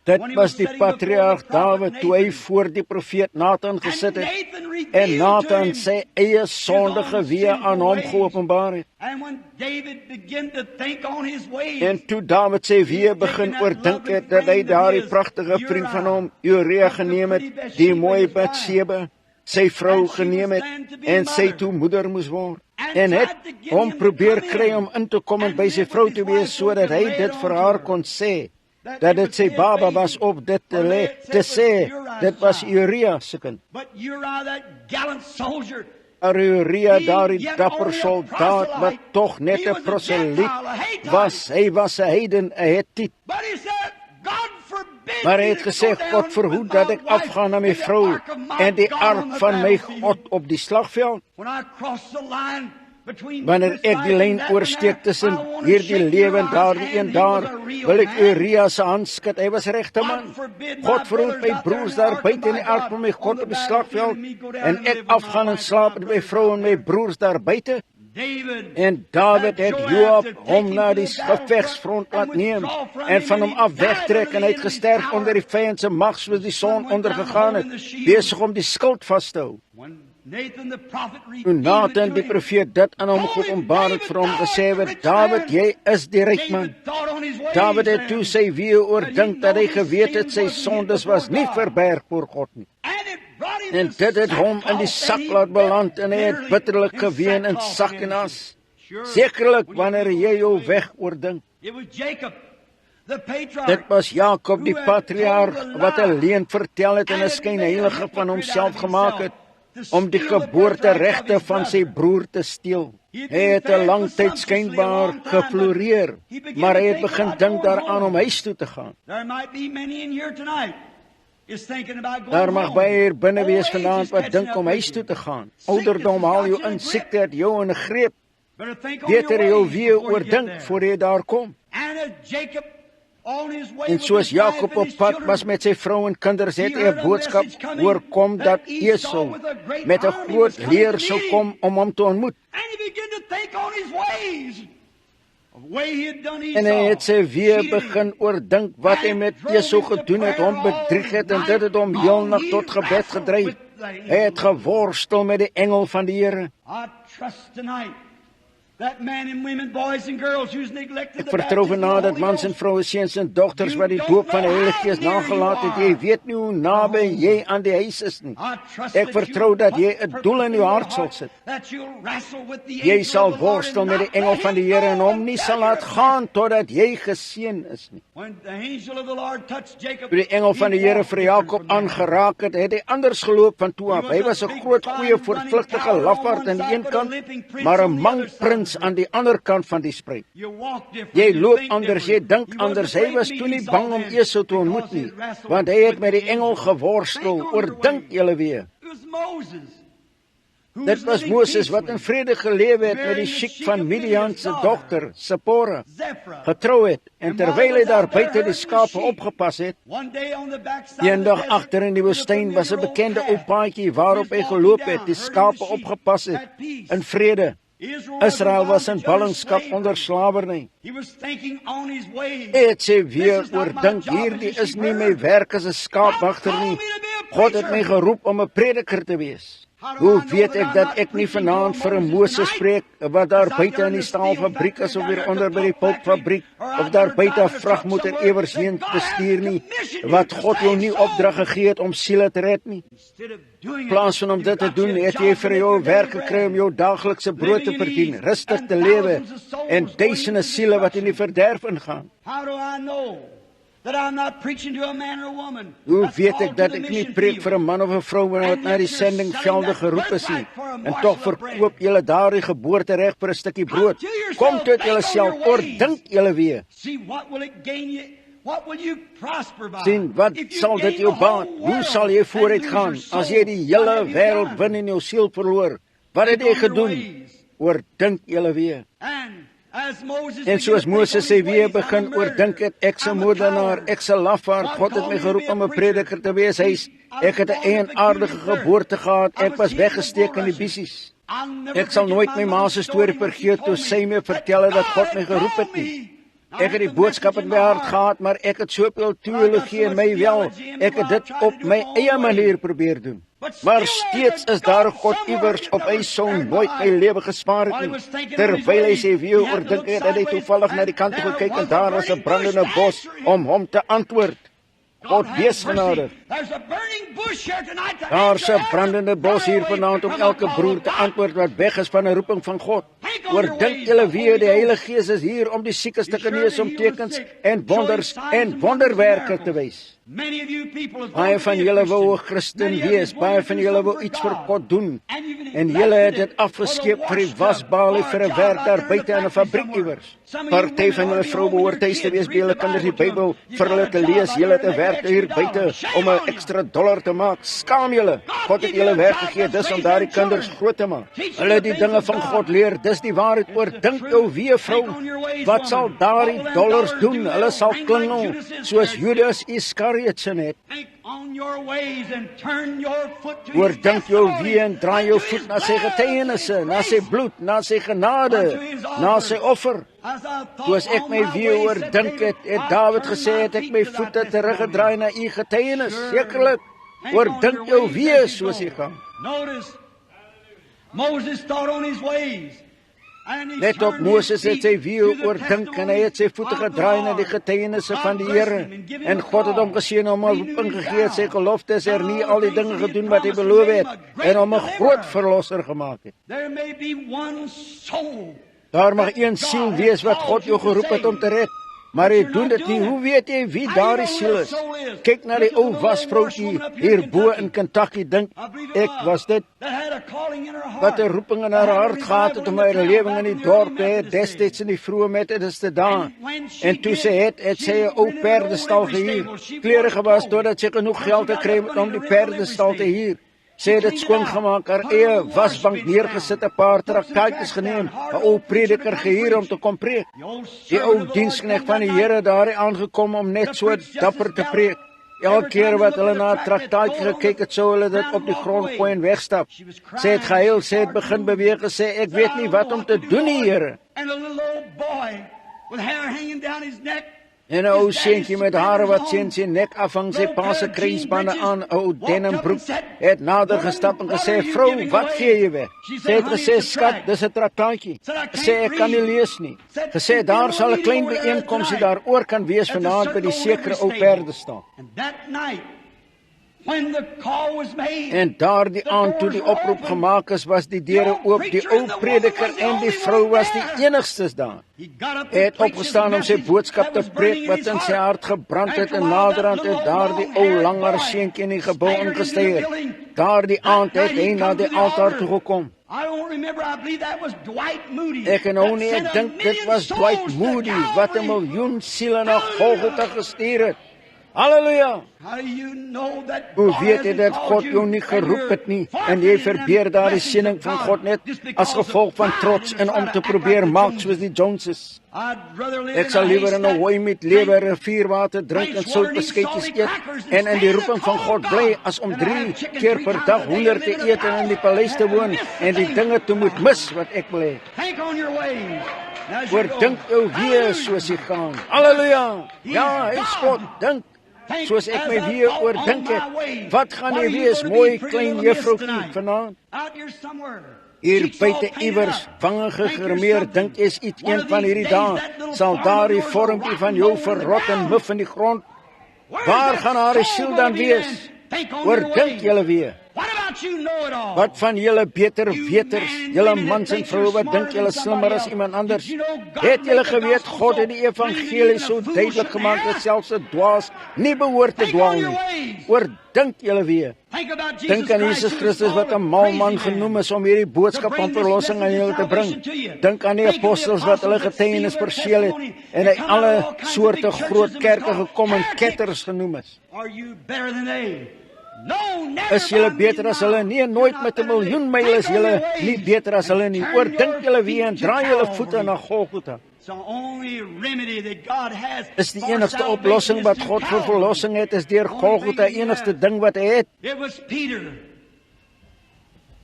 Dit was die patriarg Dawid toe hy voor die profeet Nathan gesit het en Nathan sy eie sondige weë aan hom geopenbaar het. En toe Dawid sy weë begin oordink het, dat hy daardie pragtige vriend van hom, Uria, geneem het, die mooi Batseba, sy vrou geneem het en sy toe moeder moes word. En het hom probeer kry om in te kom en by sy vrou te wees, sodat hy dit vir haar kon sê, dat dit sy baba was op dit te sê, dit was Uria se kind. Uria, daardie dapper soldaat, wat toch net 'n proseliet was, hy was 'n heiden, 'n Hethiet. Maar hy het gesê, God verhoed dat ek afgaan na my vrou en die ark van my God op die slagveld. Wanneer ek die lyn oorsteek tussen hierdie lewe en daardie een daar, wil ek Uria se hand skud. Hy was regte man. God verhoed my broers daar buite in die ark van my God op die slagveld en ek afgaan en slaap met my vrou en my broers daar buite. En Dawid het Joab hom na die gevegsfront laat neem en van hom af wegtrek en hy het gesterf onder die vyand se mag soos die son ondergegaan het, besig om die skild vas te hou. Toe Nathan die profeet dit aan hom geopenbaar het vir hom gesê het, Dawid, jy is die ryk man. Dawid het toe sy weë oordink dat hy geweet het sy sondes was nie verberg voor God nie. En dit het hom in die sak laat beland en hy het bitterlik geween in sak en as. Sekerlik wanneer jy jou weg oordink. Dit was Jakob die patriarg wat 'n leuen vertel het en 'n skynheilige van homself gemaak het om die geboorteregte van sy broer te steel. Hy het 'n lang tyd skynbaar gefloreer, maar hy het begin dink daaraan om huis toe te gaan. Daar mag baie hier binne wees vanaand wat dink om huis toe te gaan. Ouderdom haal jou in, siekte het jou in 'n greep. Beter jou weë oordink voor jy daar kom. En soos Jakob op pad was met sy vrou en kinders, het hy 'n boodskap oorkom dat Esau met 'n groot leer sou kom om hom te ontmoet. En hy het sy weë begin oordink wat hy met Esau gedoen het, hom bedrieg het en dit het hom heelnag tot gebed gedryf. Hy het geworstel met die engel van die Here. Ek vertrou vanaand dat mans en vroue, seuns en dogters wat die doop van die Heilige Gees nagelaat het, jy weet nie hoe naby jy aan die huis is nie. Ek vertrou dat jy 'n doel in jou hart sal sit. Jy sal worstel met die engel van die Here en hom nie sal laat gaan totdat jy geseën is nie. Toe die engel van die Here vir Jakob aangeraak het, het hy anders geloop van toe af. Hy was 'n groot, goeie, voortvlugtige lafaard aan die een kant, maar 'n mank prins tans aan die ander kant van die spruit. Jy loop anders, jy dink anders. Hy was toe nie bang om Esau te ontmoet nie, want hy het met die engel geworstel. Oordink julle weer. Dit was Moses wat in vrede gelewe het met die Shiek van Midian se dogter, Sipora, getrou het, en terwyl hy daar buite die skape opgepas het, eendag agter in die woestyn was 'n bekende ou paadjie waarop hy geloop het, die skape opgepas het, in vrede. Israel was in ballingskap onder slawerny. Hy het sê weer oordink, hierdie is nie my werk as 'n skaapwagter nie. God het my geroep om 'n prediker te wees. Hoe weet ek dat ek nie vanaand vir 'n Moses spreek wat daar buite in die staalfabriek is of weer onder by die pulpfabriek of daar buite 'n vragmotor ewers heen bestuur nie, wat God jou nie opdrag gegee het om siele te red nie. In plaas van om dit te doen, het jy vir jou werk gekry om jou daaglikse brood te verdien, rustig te lewe en duisende siele wat in die verderf ingaan. Hoe weet ek dat ek nie preek vir 'n man of 'n vrou wat na die sendingvelde geroep is nie, en tog verkoop julle daardie geboortereg vir 'n stukkie brood? Kom tot julleself, oordink julle weer. Sien, wat sal dit jou baat? Hoe sal jy vooruit gaan as jy die hele wêreld wen en jou siel verloor? Wat het jy gedoen? Oordink julle weer. En soos Moses sê weer begin oordink het, ek's 'n moordenaar, ek's 'n lafaard, God het my geroep om 'n prediker te wees, ek het 'n eienaardige geboorte gehad, ek was weggesteek in die bissies. Ek sal nooit my ma se storie vergeet toe sy my vertel het dat God my geroep het nie. Ek het die boodskap in my hart gehad, maar ek het soveel teologie in my wel, ek het dit op my eie manier probeer doen. Maar steeds is daar God iewers op hy sou nooit my lewe gespaar het nie. Terwyl hy sê wie oordink het, het hy toevallig na die kant toe gekyk en daar was 'n brandende bos om hom te antwoord. God wees genadig. Daar's 'n brandende bos hier vanaand om elke broer te antwoord wat weg is van 'n roeping van God. Oordink julle weer, die Heilige Gees is hier om die siekes te genees, om tekens en wonders en wonderwerke te wys. Baie van julle wou 'n Christen wees, baie van julle wou iets vir God doen, en julle het dit afgeskeep vir die wasbalie vir 'n werk daar buite in 'n fabriek iewers. Party van julle vrou behoort huis te wees by julle kinders die Bybel vir hulle te lees. Julle het 'n werk hier buite om 'n ekstra dollar te maak. Skaam julle. God het julle werk gegee, dis om daardie kinders groot te maak. Hulle die dinge van God leer, dis die waarheid. Oordink jou weer, vrou, wat sal daardie dollars doen? Hulle sal klingel soos Judas Iskariot se net. Oordink jou weer en draai jou voet na sy getuienisse, na sy bloed, na sy genade, na sy offer. Soos ek my weer oordink het, het Dawid gesê, het ek my voete teruggedraai na u getuienis. Sekerlik, oordink jou weer soos hy gaan. Let op, Moses het sy weer oordink en hy het sy voete gedraai na die getuienisse van die Here. En God het hom geseën om 'n roeping gegee, sy geloftes nie al die dinge gedoen wat hy beloof het en hom 'n groot verlosser gemaak het. Daar mag een siel wees wat God jou geroep het om te red, maar jy doen dit nie. Hoe weet jy wie daardie siel is? Kyk na die ou wasvroukie hierbo in Kentucky, dink ek was dit, wat 'n roeping in haar hart gehad het om haar lewing in die dorp te hê, destyds in die vroeë Methodiste dae. En toe sy het sy 'n ou perdestal gehuur, klere gewas totdat sy genoeg geld gekry het om die perdestal te huur. Sy het dit skoongemaak, haar eie wasbank neergesit, 'n paar traktaatjies geneem, 'n ou prediker gehuur om te kom preek. Die ou diensknegt van die Here daar aangekom om net so dapper te preek. Elke keer wat hulle na 'n traktaatjie gekyk het, sou hulle dit op die grond gooi en wegstap. Sy het gehuil, sy het begin beweeg en sê, ek weet nie wat om te doen nie, Here. En 'n ou seentjie met hare wat sien sy nek afhang, sy pa se kruisbande aan, 'n ou denimbroek, het nader gestap en gesê, vrou, wat gee jy weg? Sy het gesê, skat, dis 'n traktaatjie. Sê, ek kan nie lees nie. Gesê, daar sal 'n klein byeenkomsie daaroor kan wees vanaand by die sekere ou perdestal. En daardie aand toe die oproep gemaak is, was die deure oop. Die ou prediker en die vrou was die enigstes daar. Hy het opgestaan om sy boodskap te preek wat in sy hart gebrand het, en naderhand het daardie ou langer seentjie in die gebou ingesteer. Daardie aand het hy na die altaar toe gekom. I don't remember, I believe that was Dwight Moody. Ek en nou nie, that ek sent a dink dit million was souls Dwight to Moody wat 'n Calvary. miljoen siele na Golgotha gestuur het. Halleluja! How do you know that Hoe God weet jy hasn't dat called God you jou nie and geroep you're het nie, forfeiting en jy the verbeur daar die blessings siening of van God God net just because as gevolg of van pride trots and en try om to te act probeer like the maak Joneses. soos die Joneses. I'd rather live Ek sal in a liewer in 'n haystack, hooi met lewe, drink rivierwater drink en soutbeskuitjies eet en in die roeping van God bly as om 3 keer per dag hoender te eet en in die paleis te woon en die dinge te moet mis wat ek wil hê. Think on your ways. As you go. Oordink jou weer soos jy gaan. Halleluja! Ja, hy God, dink soos ek my weer oordink het. Wat gaan jy wees, mooi klein juffroukie vanaand? Out here somewhere. Hier buite iewers, vange gegrimeer, dink is iets een van hierdie dae, sal daardie vormpie van jou verrot en muf in die grond. Waar gaan haar siel dan wees? Oordink julle weer. What about you know it all? Wat van julle beter weters, julle mans en vroue wat dink julle slimmer as iemand anders? Het julle geweet God het die evangelie so duidelik gemaak dat selfs 'n dwaas nie behoort te dwaal nie? Oordink julle weer. Think about Jesus Dink aan Jesus Christus wat 'n mal man genoem is om hierdie boodskap van verlossing aan julle te bring. Dink aan die apostels wat hulle getuienis perseel het en hy alle soorte groot kerke gekom en ketters genoem is. Are you better than they? No, never. Is julle beter as hulle? Nee, nooit met 'n miljoen myle is julle nie beter as hulle nie. Oordink julle weer en draai julle voete na Golgotha. It's the only remedy that God has. Is die for enigste salvation oplossing is wat through God vir Calvary. verlossing het, is deur Golgotha, enigste ding wat hy het. It was Peter.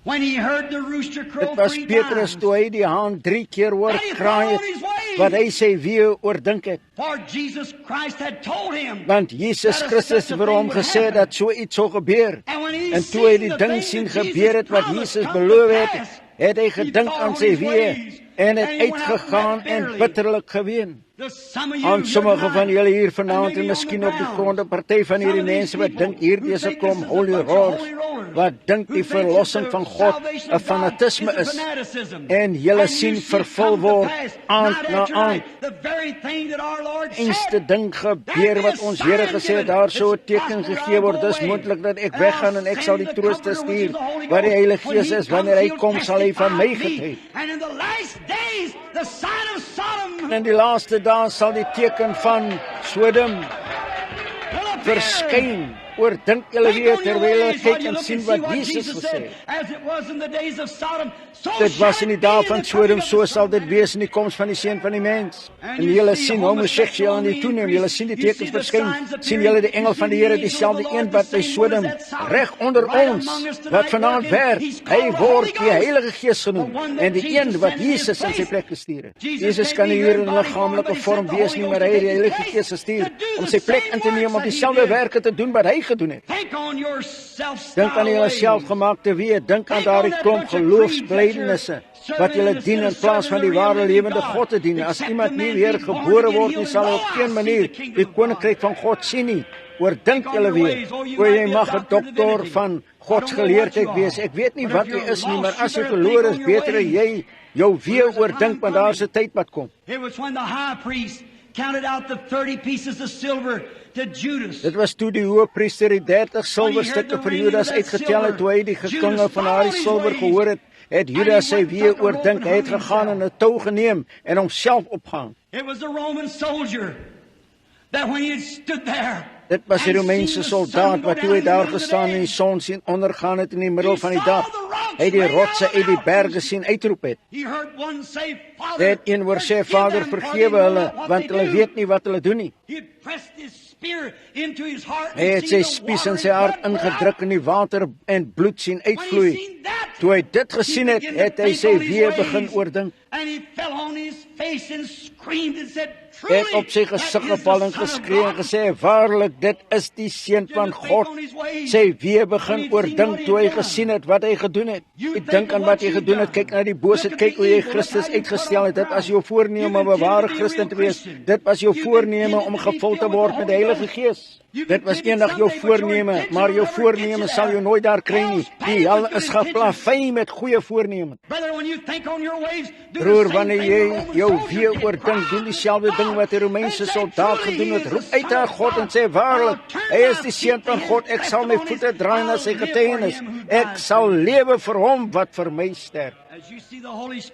When he heard the rooster crow Dit was 3 Petrus times. toe hy die haan 3 keer hoor And he kraai followed het, his way. wat hy sê weer oordink het. For Jesus Christ had told him. Want Jesus Christus het vir hom gesê dat so iets sou gebeur. And when he En toe hy die seen the ding thing sien that Jesus gebeur het wat promised Jesus come beloof to het, pass, het hy he gedink aan followed sy his weë ways. en het And he went out uitgegaan and en wept bitterlik geween. There's some of you Aan here sommige tonight, van julle hier and vanaand maybe en on miskien the op die ground. grond, 'n party van hierdie Some of these mense wat people dink hierdie who is 'n think klomp this is a holy bunch of rollers, holy rollers, wat dink who die think that verlossing the van God salvation 'n of God fanatisme is a is. fanaticism. En julle And you sien see it vervul come to word pass, aand night na after aand. night, the very thing that our Lord Einste said. ding gebeur wat ons Here gesê het, daar sou 'n teken gegee word, dis moontlik dat ek weggaan en ek sal die trooster stuur, wat die Heilige Gees is, wanneer hy kom sal hy van my getuig. And in the last days, the sign of Sodom En in die laaste dae sal die teken van Sodom will appear. verskyn. Oordink julle weer terwyl julle kyk en sien wat Jesus gesê het. As it was in the days of Sodom, so Dit was shall in die it be dae in van the coming Sodom, of the so Son sal of dit Man. wees in die koms van die Seun van die mens. En julle sien homoseksueel aan die toeneem, julle sien die tekens verskyn, sien julle die engel van die Here, dieselfde een wat by Sodom reg onder ons wat vanaand werk. Hy word die Heilige Gees genoem en die een wat Jesus in sy plek gestuur het. Jesus kan nie hier in 'n liggaamlike vorm wees nie, maar hy het die Heilige Gees gestuur om sy plek in te neem om dieselfde werke te doen wat hy gedoen het. Think on your Dink aan julle selfgemaakte weë, dink aan daardie klomp geloofsbelydenisse wat julle dien in plaas van die ware lewende God te dien. As iemand nie weer gebore word nie, sal hy op geen manier die koninkryk van God sien nie. Oordink julle weer. O, jy mag 'n dokter van godsgeleerdheid wees. Ek weet nie wat jy is nie, maar as jy verlore is, beter jy jou weer oordink, want daar's 'n tyd wat kom. It was when the high priest counted out the 30 pieces of silver to Judas. Dit was toe die hoëpriester die 30 silwerstukke vir Judas uitgetel het, toe hy die geklinge van daardie silwer gehoor het, het Judas sy weer oordink. Hy het gegaan en 'n tou geneem en homself opgehang. It was a Roman soldier that when he had stood there. Dit was die Romeinse soldaat wat toe hy daar gestaan en die son sien ondergaan het in die middel van die dag. Hy het die rotse uit die berge sien uitroep het. He heard one say, Hy Father, het een hoor sê, Vader, vergewe hulle, want hulle weet nie wat hulle doen nie. He had pressed his spear into his heart. Hy het sy spies in sy hart ingedruk en die water en bloed sien uitvloei. Toe hy dit gesien het, het hy sy weer begin oordink. And he fell on his face and screamed and said, Hy het op sy gesig geval en geskree en gesê, waarlik, dit is die Seun van God. Sy weer begin oordink toe hy gesien het wat hy gedoen het. Ek dink aan wat jy gedoen het, kyk na die boosheid, kyk hoe jy Christus uitgestel het. Dit was jou voorneme om 'n ware Christen te wees. Dit was jou voorneme om gevul te word met die Heilige Gees. Dit was eendag jou voorneme, maar jou voorneme sal jou nooit daar kry nie. Die hel is geplaveid met goeie voornemens. Broer, wanneer jy jou weer oordink, doen dieselfde ding wat die Romeinse soldaat gedoen het. Roep uit na God en sê, waarlik, hy is die seun van God, ek sal my voete draai na sy getuienis. Ek sal lewe vir hom wat vir my sterf.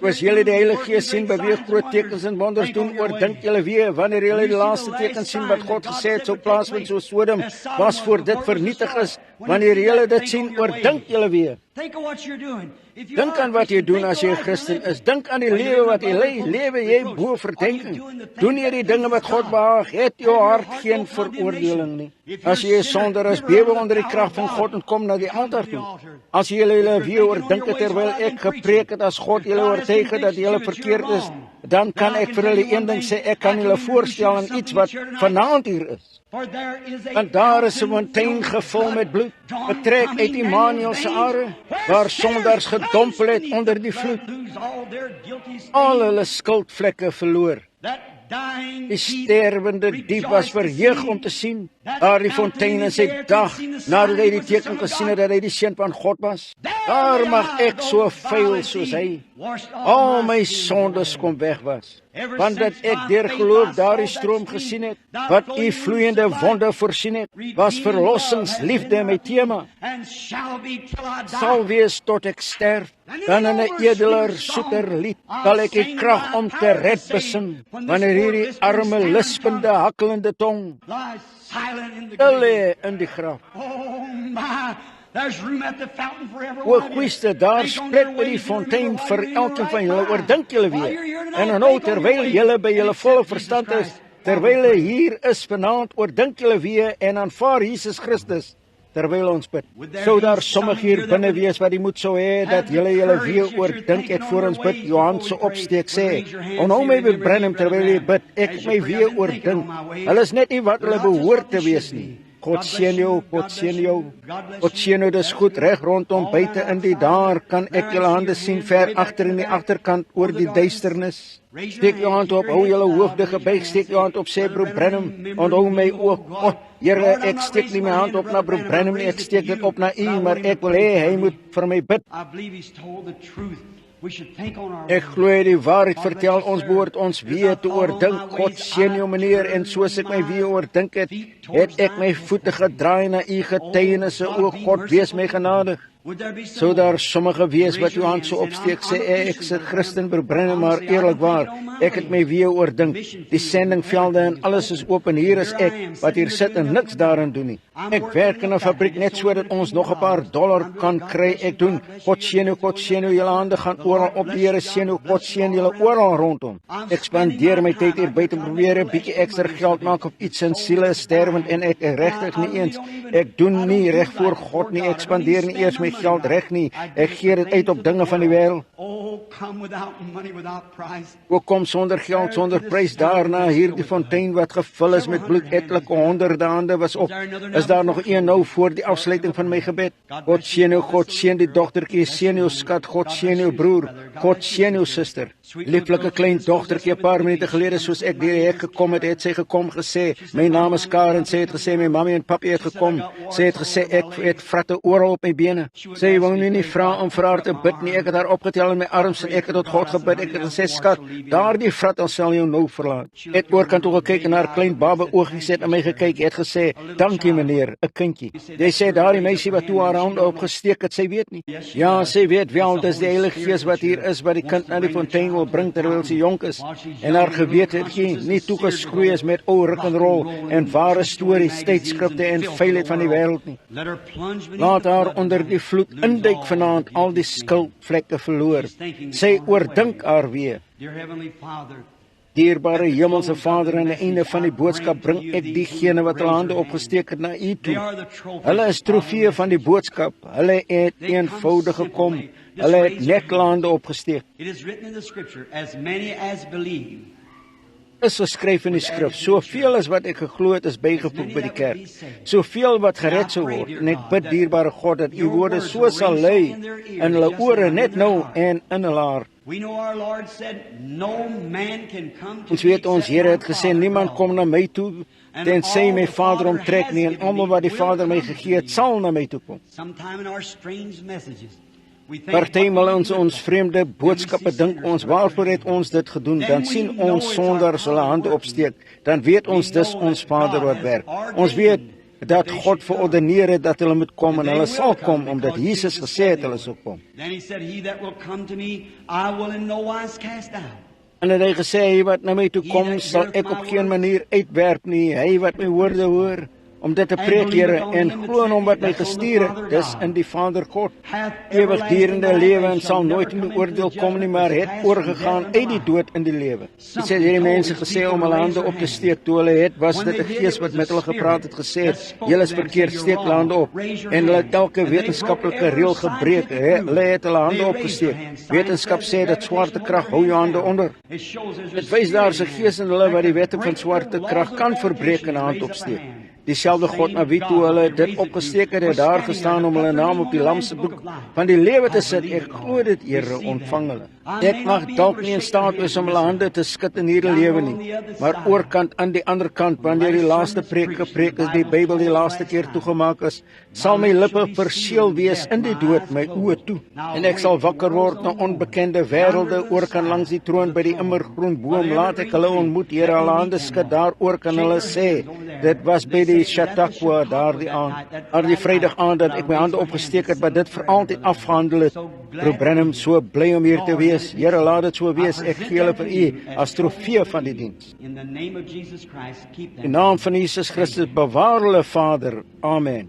As julle die Heilige Gees sien beweeg, groot tekens en wonders doen, oordink julle weer, wanneer julle die laaste tekens sien wat God gesê het, sou plaasvind so Sodom was voor dit vernietig is. Wanneer julle dit sien, oordink julle weer. Dink aan wat jy doen as jy 'n Christen is. Dink aan die lewe wat jy lei. Lewe jy bo verdenking? Doen jy die dinge wat God behaag? Het jou hart geen veroordeling nie? As jy 'n sondaar is, bewe onder die krag van God en kom na die altaar toe. As jy julle weer oordink terwyl ek gepreek het, as God julle oortuig het dat julle verkeerd is, dan kan ek vir julle een ding sê, ek kan julle voorstel aan iets wat vanaand hier is. Want daar is 'n fontein gevul met bloed, betrek uit Immanuel se are, waar sondaars gedompel het onder die vloed. Al hulle skuldvlekke verloor. Die sterwende diep was verheug om te sien, daar die fontein in sy dag, nadat hy die teken gesien het dat hy die seun van God was. Daar mag ek so vuil soos hy, al my sondes kom weg was, want dat ek deur geloof daardie stroom gesien het, wat u vloeiende wonde voorsien het, was verlossingsliefde my tema, sal wees tot ek sterf, dan in 'n edeler, soeter lied, sal ek die krag om te red besing, wanneer hierdie arme, lispende, hakkelende tong, lê in die graf. O Christus, daar spreek by die fontein vir elkeen van julle, oordink julle weer. En nou, terwyl julle by julle volle verstand is, terwyl julle hier is vanaand, oordink julle weer en aanvaar Jesus Christus, terwyl ons bid. Sou daar sommige hier binne wees wat die moed sou hê, dat julle weer oordink het voor ons bid, Johan se opsteek sê, onhou my Branham terwyl jy bid, ek my weer oordink. Hulle is net nie wat hulle behoort te wees nie. God seën jou, God seën jou. God seën jou, dis goed, reg rondom buite in die daar, kan ek julle hande sien, ver agter in die agterkant, oor die duisternis. Steek jou hand op, hou julle hoofde gebuig, steek jou hand op, sê broer Branham, onthou my o God, Here, ek steek nie my hand op na broer Branham, ek steek dit op na u, maar ek wil hê, hy moet vir my bid. Ek glo die waarheid vertel, ons behoort ons weer te oordink. God seën jou meneer, en soos ek my weer oordink het, het ek my voete gedraai na u getuienisse, o God, wees my genadig. Sou daar sommige wees wat jou hand so opsteek, sê ek is 'n Christen, broer Branham, maar eerlikwaar, ek het my weer oordink. Die sendingvelde en alles is oop, en hier is ek, wat hier sit en niks daarin doen nie. Ek werk in 'n fabriek net sodat ons nog 'n paar dollar kan kry. Ek doen. God seën jou, julle hande gaan oral op, die Here seën jou, God seën julle oral rondom. Ek spandeer my tyd hier buite, probeer 'n bietjie ekstra geld maak op iets in siele sterwend, en ek regtig nie eens. Ek doen nie reg voor God nie, ek spandeer nie eers my geld reg nie, ek gee dit uit op dinge van die wêreld. O kom sonder geld, sonder prys, daarna hierdie fontein wat gevul is met bloed, etlike honderde hande was op. Is daar nog een nou voor die afsluiting van my gebed? God seën jou, God seën die dogtertjie, seën jou skat, God seën jou broer, God seën jou suster. Lieflike klein dogtertjie, 'n paar minute gelede soos ek deur die hek gekom het, het sy gekom gesê, my naam is Karen, sy het gesê my mammy en papi het gekom. Sy het gesê ek het vratte oral op my bene. Sy wou nie vra om vir haar te bid nie. Ek het haar opgetel in my arms en ek het tot God gebid. Ek het gesê, skat, daardie vrat sal jou nou verlaat. Ek oorkant toe gekyk en haar klein babe oogies het na my gekyk. Het gesê, dankie meneer, 'n kindjie. Jy sê daardie meisie wat toe haar hande opgesteek het, sy weet nie. Ja, sy weet wel, dis die Heilige Gees wat hier is, wat die kind na die fontein wil bring terwyl sy jonk is. En haar gewete het nie toegeskroei is met ou rock and roll en ware stories, tydskrifte en vuilheid van die wêreld nie. Laat haar onder die vloed induik vanaand, al die skuldvlekke verloor. Sy oordink haar weer. Dierbare Hemelse Vader, aan die einde van die boodskap bring ek diegene wat hulle hande opgesteek het na u toe. Hulle is trofee van die boodskap. Hulle het eenvoudig gekom. Hulle het net hulle hande opgesteek. Is geskryf in die skrif, soveel as wat ek geglo het is bygevoeg by die kerk, soveel wat gered sou word, en ek bid dierbare God, dat u woorde so sal lei in hulle ore net nou en in hulle hart. Ons weet ons Here het gesê, niemand kom na my toe, tensy my Vader omtrek nie, en almal wat die Vader my gegee het, sal na my toe kom. Partymal ons vreemde boodskappe dink ons, waarvoor het ons dit gedoen? Dan sien ons sondaars hulle hande opsteek, dan weet ons dis ons Vader wat werk. Ons weet dat God verordeneer het dat hulle moet kom en hulle sal kom omdat Jesus gesê het hulle sal kom. En hy het gesê, hy wat na my toe kom, sal ek op geen manier uitwerp nie. Hy wat my woorde hoor, om dit te preek, Here, en glo in hom wat my gestuur het, dis in die Vader God, ewigdurende lewe en sal nooit in die oordeel kom nie, maar het oorgegaan uit die dood in die lewe. Dit sê hierdie mense gesê om hulle hande op te steek, toe hulle het, was dit 'n gees wat met hulle gepraat het, gesê het, julle is verkeerd, steek hulle hande op, en hulle het elke wetenskaplike reël gebreek, hulle het hulle hande opgesteek. Wetenskap sê dat swaartekrag hou jou hande onder. Dit wys daar is 'n gees in hulle wat die wette van swaartekrag kan verbreek en 'n hand opsteek. Dieselfde God na wie toe hulle dit opgesteek het, het daar gestaan om hulle naam op die Lam se boek van die lewe te sit. Ek glo dit, Here, ontvang hulle. Ek mag dalk nie in staat wees om hulle hande te skud in hierdie lewe nie, maar oorkant aan die ander kant, wanneer die laaste preek gepreek is, die Bybel die laaste keer toegemaak is, sal my lippe verseël wees in die dood, my oë toe. En ek sal wakker word na onbekende wêrelde, oorkant langs die troon by die immergroen boom, laat ek hulle ontmoet, Here, hulle hande skud daaroor kan hulle sê, dit was by die Chautauqua daardie Vrydag aand dat ek my hande opgesteek het, maar dit vir altyd afgehandel het. Broer Branham, so bly om hier te wees. Here, laat dit so wees. Ek gee hulle vir u as trofee van die diens. In die naam van Jesus Christus bewaar hulle, Vader. Amen.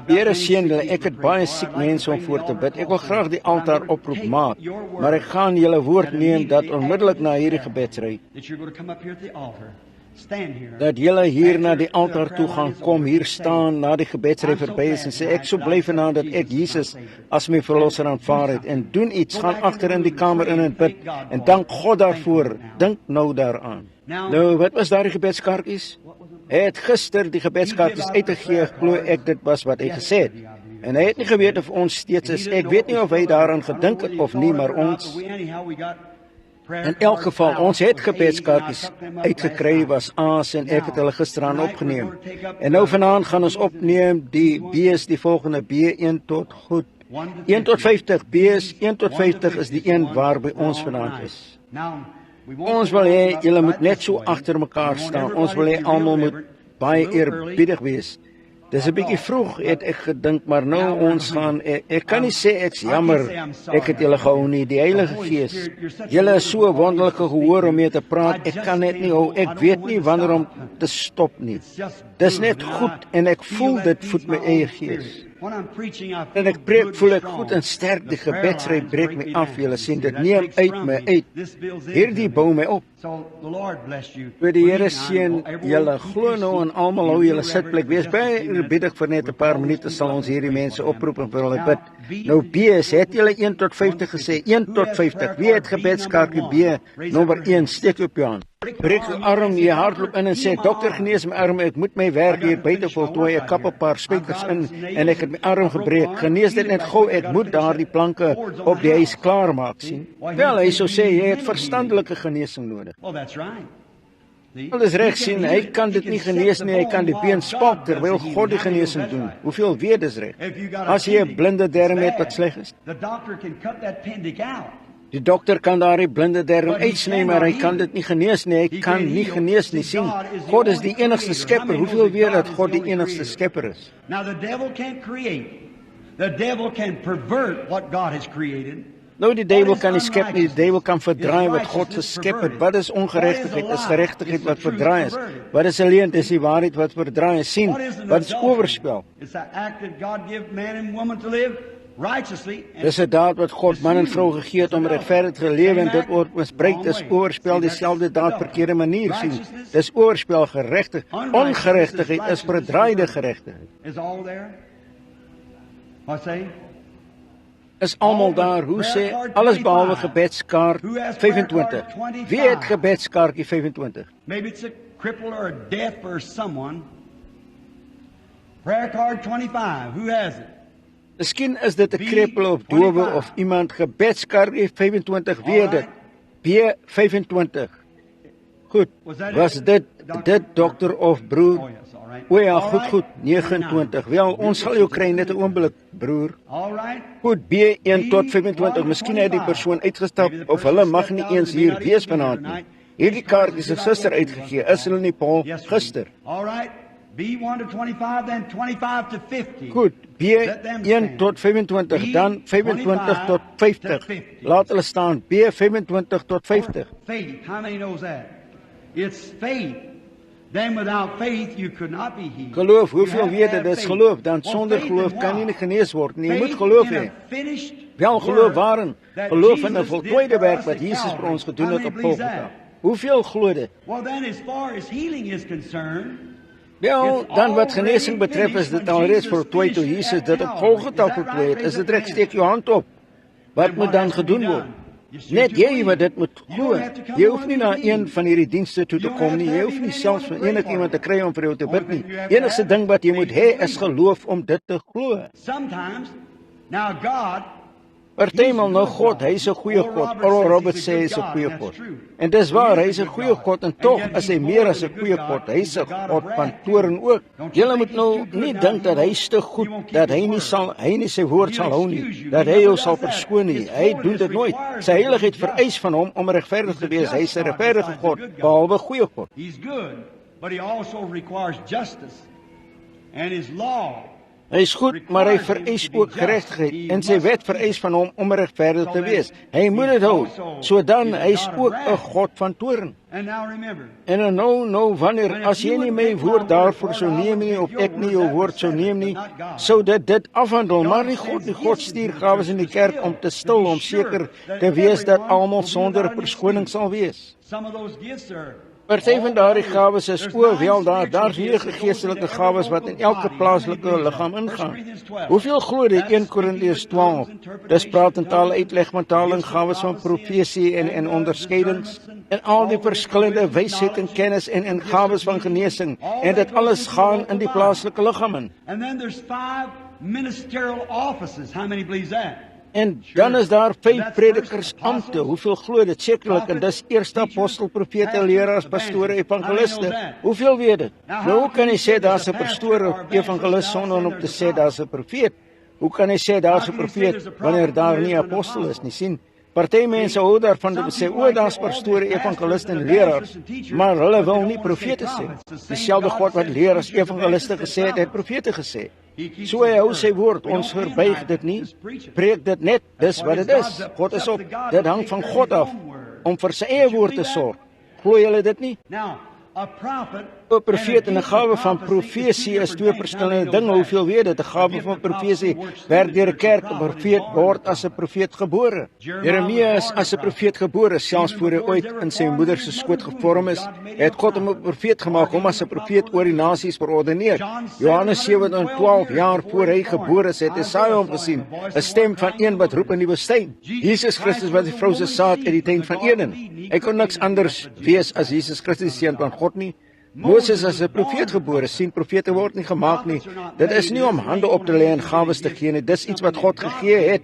Here seën julle. Ek het baie siek mense om voor te bid. Ek wil graag die altaar oproep maak, maar ek gaan julle woord neem dat onmiddellik na hierdie gebedsry dat julle hier na die altaar toe gaan kom, hier staan na die gebedsry verby is en sê, ek so bly vanaand dat ek Jesus as my verlosser aanvaar het, en doen iets, gaan agter in die kamer in en bid, en dank God daarvoor, dink nou daaraan. Nou, wat was daar die gebedskaartjies? Hy het gister die gebedskaartjies uitgegee, glo ek dit was wat hy gesê het, en hy het nie geweet of ons steeds is, ek weet nie of hy daaraan gedink het of nie, maar ons, in elk geval, ons het gebedskaartjies uitgekry, was Aas en ek het hulle gisteraan opgeneem. En nou vanaand gaan ons opneem die B's, die volgende B1 tot goed. 1 tot 50, B's 1 tot 50 is die een waarby ons vanaand is. Ons wil hê, julle moet net so agter mekaar staan. Ons wil hê almal moet baie eerbiedig wees. Dis 'n bietjie vroeg, het ek gedink, maar nou ons gaan, ek kan nie sê ek's jammer, ek het julle gehou nie, die Heilige Gees. Julle is so wonderlike gehoor om mee te praat, ek kan net nie hou, ek weet nie wanneer om te stop nie. Dis net goed en ek voel dit voed my eie gees. En ek preek, voel ek goed en sterk, die gebedsry breek my af, julle sien, dit neem uit my uit. Hierdie bou my op. Vir die Here seën julle, glo nou en almal hou julle sitplek, wees baie eerbiedig vir net 'n paar minute, sal ons hierdie mense oproep en vir hulle bid. Nou B's, het julle 1 tot 50 gesê, 1 tot 50, wie het gebedskaartjie B, nommer 1, steek op jou hand. Breek jou arm, jy hardloop in en sê, dokter, genees my arm, ek moet my werk hier buite voltooi, ek kap 'n paar spykers in en ek het my arm gebreek, genees dit net gou, ek moet daardie planke op die huis klaar maak, sien. Wel, hy sou sê, jy het verstandelike genesing nodig. Wel, is reg, sien, hy kan dit nie genees nie, hy kan die been spak, terwyl God die genesing doen. Hoeveel weet dis reg? As jy 'n blinde darm het wat sleg is, die dokter kan daardie blinde darm uitsny, maar hy kan dit nie genees nie, hy kan nie genees nie, sien. God is die enigste skepper, hoeveel weet dat God die enigste skepper is? Now the devil can't create. The devil can pervert what God has created. Nou, die duiwel kan nie skep nie, die duiwel kan verdraai wat God geskep het. Wat is ongeregtigheid? Is geregtigheid wat verdraai is. Wat is 'n leuen? Dis die waarheid wat verdraai is. Sien, wat is oorspel? Dis 'n daad wat God man en vrou gegee het om regverdig te lewe, en dit word misbruik. Dis oorspel, dieselfde daad verkeerde manier, sien. Dis oorspel, geregtig. Ongeregtigheid is verdraaide geregtigheid. Is almal daar, hoe sê, alles behalwe gebedskaart 25. Wie het gebedskaartjie 25? Maybe it's a cripple or a deaf or someone. Prayer card 25. Who has it? Miskien is dit 'n kreppel of dowe of iemand. Gebedskaartjie 25, wie het dit? B25. Goed, was dit dokter of broer? Oh, yes, all right. O ja, All right. goed, 29. Wel, ons sal jou kry net 'n oomblik, broer. All right. Goed, B1 tot 25. Miskien het die persoon uitgestap of hulle mag nie eens hier wees vanaand nie. Hierdie kaart is 'n suster uitgegee. Is hulle nie, Paul? Yes, sir. Gister. All right. B1 to 25, then 25 to 50. Goed, B1 tot 25, dan 25 tot 50. Laat hulle staan, B25 tot 50. Faith. How many knows that? It's faith. Then without faith you could not be healed. Geloof, You hoeveel have to weet have dit is faith. geloof? Dan Well, sonder faith geloof in kan jy what? nie genees word nie. Jy moet Faith geloof in a hê. finished Wel, geloof work waarin? that Geloof in 'n Jesus voltooide did for werk us wat at Jesus vir Calvary. ons gedoen How het many op believes Golgotha. that? Hoeveel glo dit? Well, then as far as healing is concerned, Wel, dan wat genesing betref is dit alreeds voltooi toe Jesus dit op Golgotha voltooi het. Is dit reg? Steek jou hand op. Wat moet dan gedoen word? Net jy wat dit moet glo. Jy hoef nie na een van hierdie dienste toe te kom nie. Jy hoef nie selfs van enigiemand te kry om vir jou te bid nie. Enigste ding wat jy moet hê is geloof om dit te glo. sometimes, now God, Partymal nou God, hy's 'n goeie God. Oral Roberts sê hy's 'n goeie God. En dis waar, hy's 'n goeie God en tog is hy meer as 'n goeie God. Hy's 'n God van toorn ook. Julle moet nou nie dink dat hy's te goed dat hy nie sy woord sal hou nie, dat hy jou sal verskoon nie. Hy doen dit nooit. Sy heiligheid vereis van hom om regverdig te wees. Hy's 'n regverdige God, behalwe goeie God. He's good, but he also requires justice and his law. Hy's goed, maar hy vereis ook geregtigheid en sy wet vereis van hom om regverdig te wees. Hy moet dit hou. So dan hy's ook 'n God van toorn. And now remember, En nou wanneer as jy nie my woord daarvoor sou neem nie of ek nie jou woord sou neem nie, sou dit afhandel, maar nie God. Die God stuur gawes in die kerk om te stil, om seker te wees dat almal sonder verskoning sal wees. some of those gifts are Party van daardie gawes is wel daar's 9 geestelike gawes wat in elke plaaslike liggaam ingaan. Hoeveel glo dit 1 Korintiërs 12? Dis praat in tale, uitleg, mantaling, gawes van profesie en onderskeidings en al die verskillende wysheid en kennis en gawes van genesing en dit alles gaan in die plaaslike liggaam in. And then there's 5 ministerial offices. How many believes that? En dan is daar 5 predikersampte. Hoeveel glo dit? Sekerlik, en dis eerste apostel, profete, leraars, pastore, evangeliste. Hoeveel weet dit? Nou, hoe kan jy sê daar's 'n pastoor of evangelis sonder om te sê daar's 'n profeet? Hoe kan jy sê daar's 'n profeet wanneer daar nie 'n apostel is nie? Sien, party mense hou daarvan om te sê, o, daar's pastore, evangeliste en leraars, maar hulle wil nie profete sê. Dieselfde God wat leraars, evangeliste gesê het, het profete gesê. So hy hou sy woord, ons verbuig dit nie, preek dit net, dis wat dit is. God is op, dit hang van God af, om vir sy eie woord te sorg. Glo julle dit nie? Now, a prophet 'n profeet en 'n gawe van profesie is 2 verskillende dinge. Hoeveel weet dit? 'n Gawe van profesie werd deur 'n kerk, 'n profeet word as 'n profeet gebore. Jeremia is as 'n profeet gebore, selfs voor hy ooit in sy moeder se skoot gevorm is, het God hom 'n profeet gemaak, hom as 'n profeet oor die nasies verordeneer. Johannes 7:12 jaar voor hy gebore is, het Jesaja hom gesien, 'n stem van een wat roep in die woestyn. Jesus Christus was die vrou se saad uit die tuin van Eden. Hy kon niks anders wees as Jesus Christus, die seun van God nie. Moses as 'n profeet gebore, sien profete word nie gemaak nie. Dit is nie om hande op te lê en gawes te gee nie. Dis iets wat God gegee het.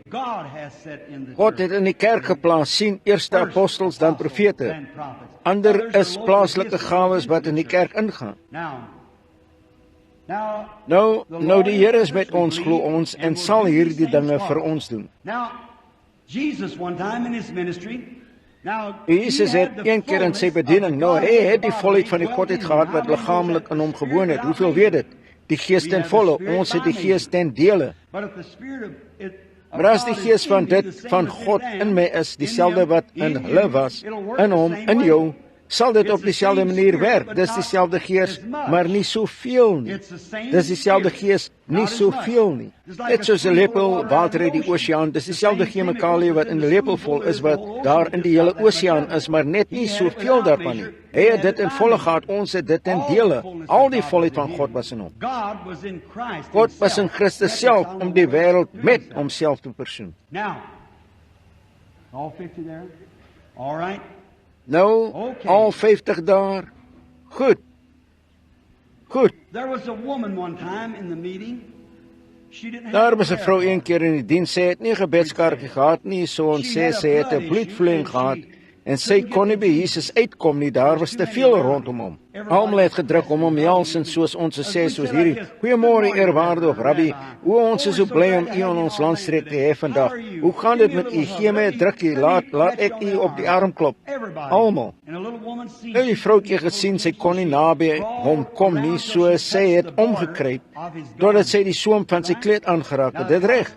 God het in die kerk geplaas, sien, eerste apostels, dan profete. Ander is plaaslike gawes wat in die kerk ingaan. Nou die Here is met ons, glo ons, en sal hierdie dinge vir ons doen. Jesus het een keer in sy bediening, hy het die volheid van die Godheid gehad wat liggaamlik in hom gewoon het. Hoeveel weet dit? Die Gees ten volle, ons het die Gees ten dele. Maar as die Gees van God in my is, dieselfde wat in hulle was, in hom, in jou, sal dit op dieselfde manier werk. Dis dieselfde Gees, maar nie soveel nie. Dis dieselfde Gees, nie soveel nie. Net soos 'n lepel water uit die oseaan, dis dieselfde chemikalie wat in 'n lepel vol is wat daar in die hele oseaan is, maar net nie soveel daarvan nie. Hy het dit in volle gehad, ons het dit in dele. Al die volheid van God was in hom. God was in Christus self om die wêreld met homself te versoen. Nou, al 50 daar. Goed. Daar was 'n vrou een keer in die diens, sy het nie 'n gebedskaartjie gehad nie, so ons sê sy het 'n bloedvloeiing gehad en sy kon nie by Jesus uitkom nie, daar was te veel rondom hom. Almal het gedruk om hom hels en soos ons sê, soos hierdie, goeiemôre eerwaardige Rabbi, ons is so bly om u in ons landstreek te hê vandag. Hoe gaan dit met u? Gee my 'n drukkie, laat ek u op die arm klop. Almal. Nou die vroutjie gesien, sy kon nie naby hom kom nie, so sy het omgekruip, totdat sy die soem van sy kleed aangeraak het. Dit reg.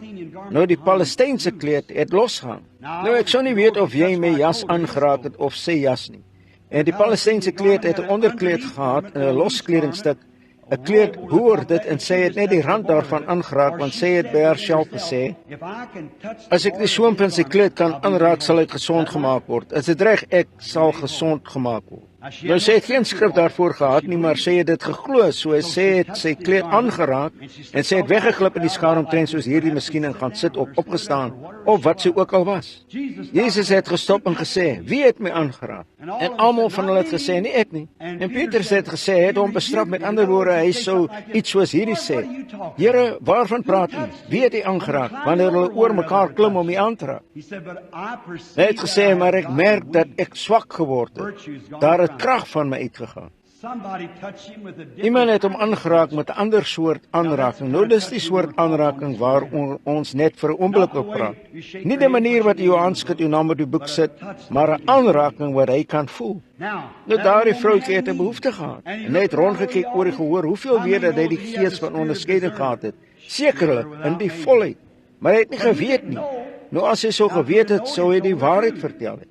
Nou die Palestynse kleed het losgehang. Nou ek sou nie weet of jy my jas aangeraak het of sy jas nie. En die Palestynse kleed het 'n onderkleed gehad in 'n los kledingstuk. 'n Kleed hoor dit en sy het net die rand daarvan aangeraak, want sy het by haarself gesê, as ek die soem van sy kleed kan aanraak, sal ek gesond gemaak word. Is dit reg, ek sal gesond gemaak word. Nou sy het geen skrif daarvoor gehad nie, maar sy het dit geglo, so sy het sy kleed aangeraak en sy het weggeglip in die skare omtrent soos hierdie miskien en gaan sit of opgestaan, of wat sy ook al was. Jesus het gestop en gesê, wie het my aangeraak? En almal van hulle het gesê, nie ek nie. En Petrus het gesê, hy het hom bestraf, met ander woorde, hy sou iets soos hierdie sê, Here, waarvan praat u? Wie het u aangeraak? Wanneer hulle oor mekaar klim om u aan te raak. Hy het gesê, maar ek merk dat ek swak geword het. Daar het krag van my uitgegaan. Iemand het hom aangeraak met 'n ander soort aanraking. Nou dis die soort aanraking waar ons net vir 'n oomblik op praat. Nie die manier wat jou aanskud, jou naam op die boek sit, maar 'n aanraking wat hy kan voel. Nou daardie vroutjie het 'n behoefte gehad. En hy het rondgekyk oor die gehoor, hoeveel weet dat hy die gees van onderskeiding gehad het. Sekerlik in die volheid, maar hy het nie geweet nie. Nou as hy so geweet het, sou hy die waarheid vertel het.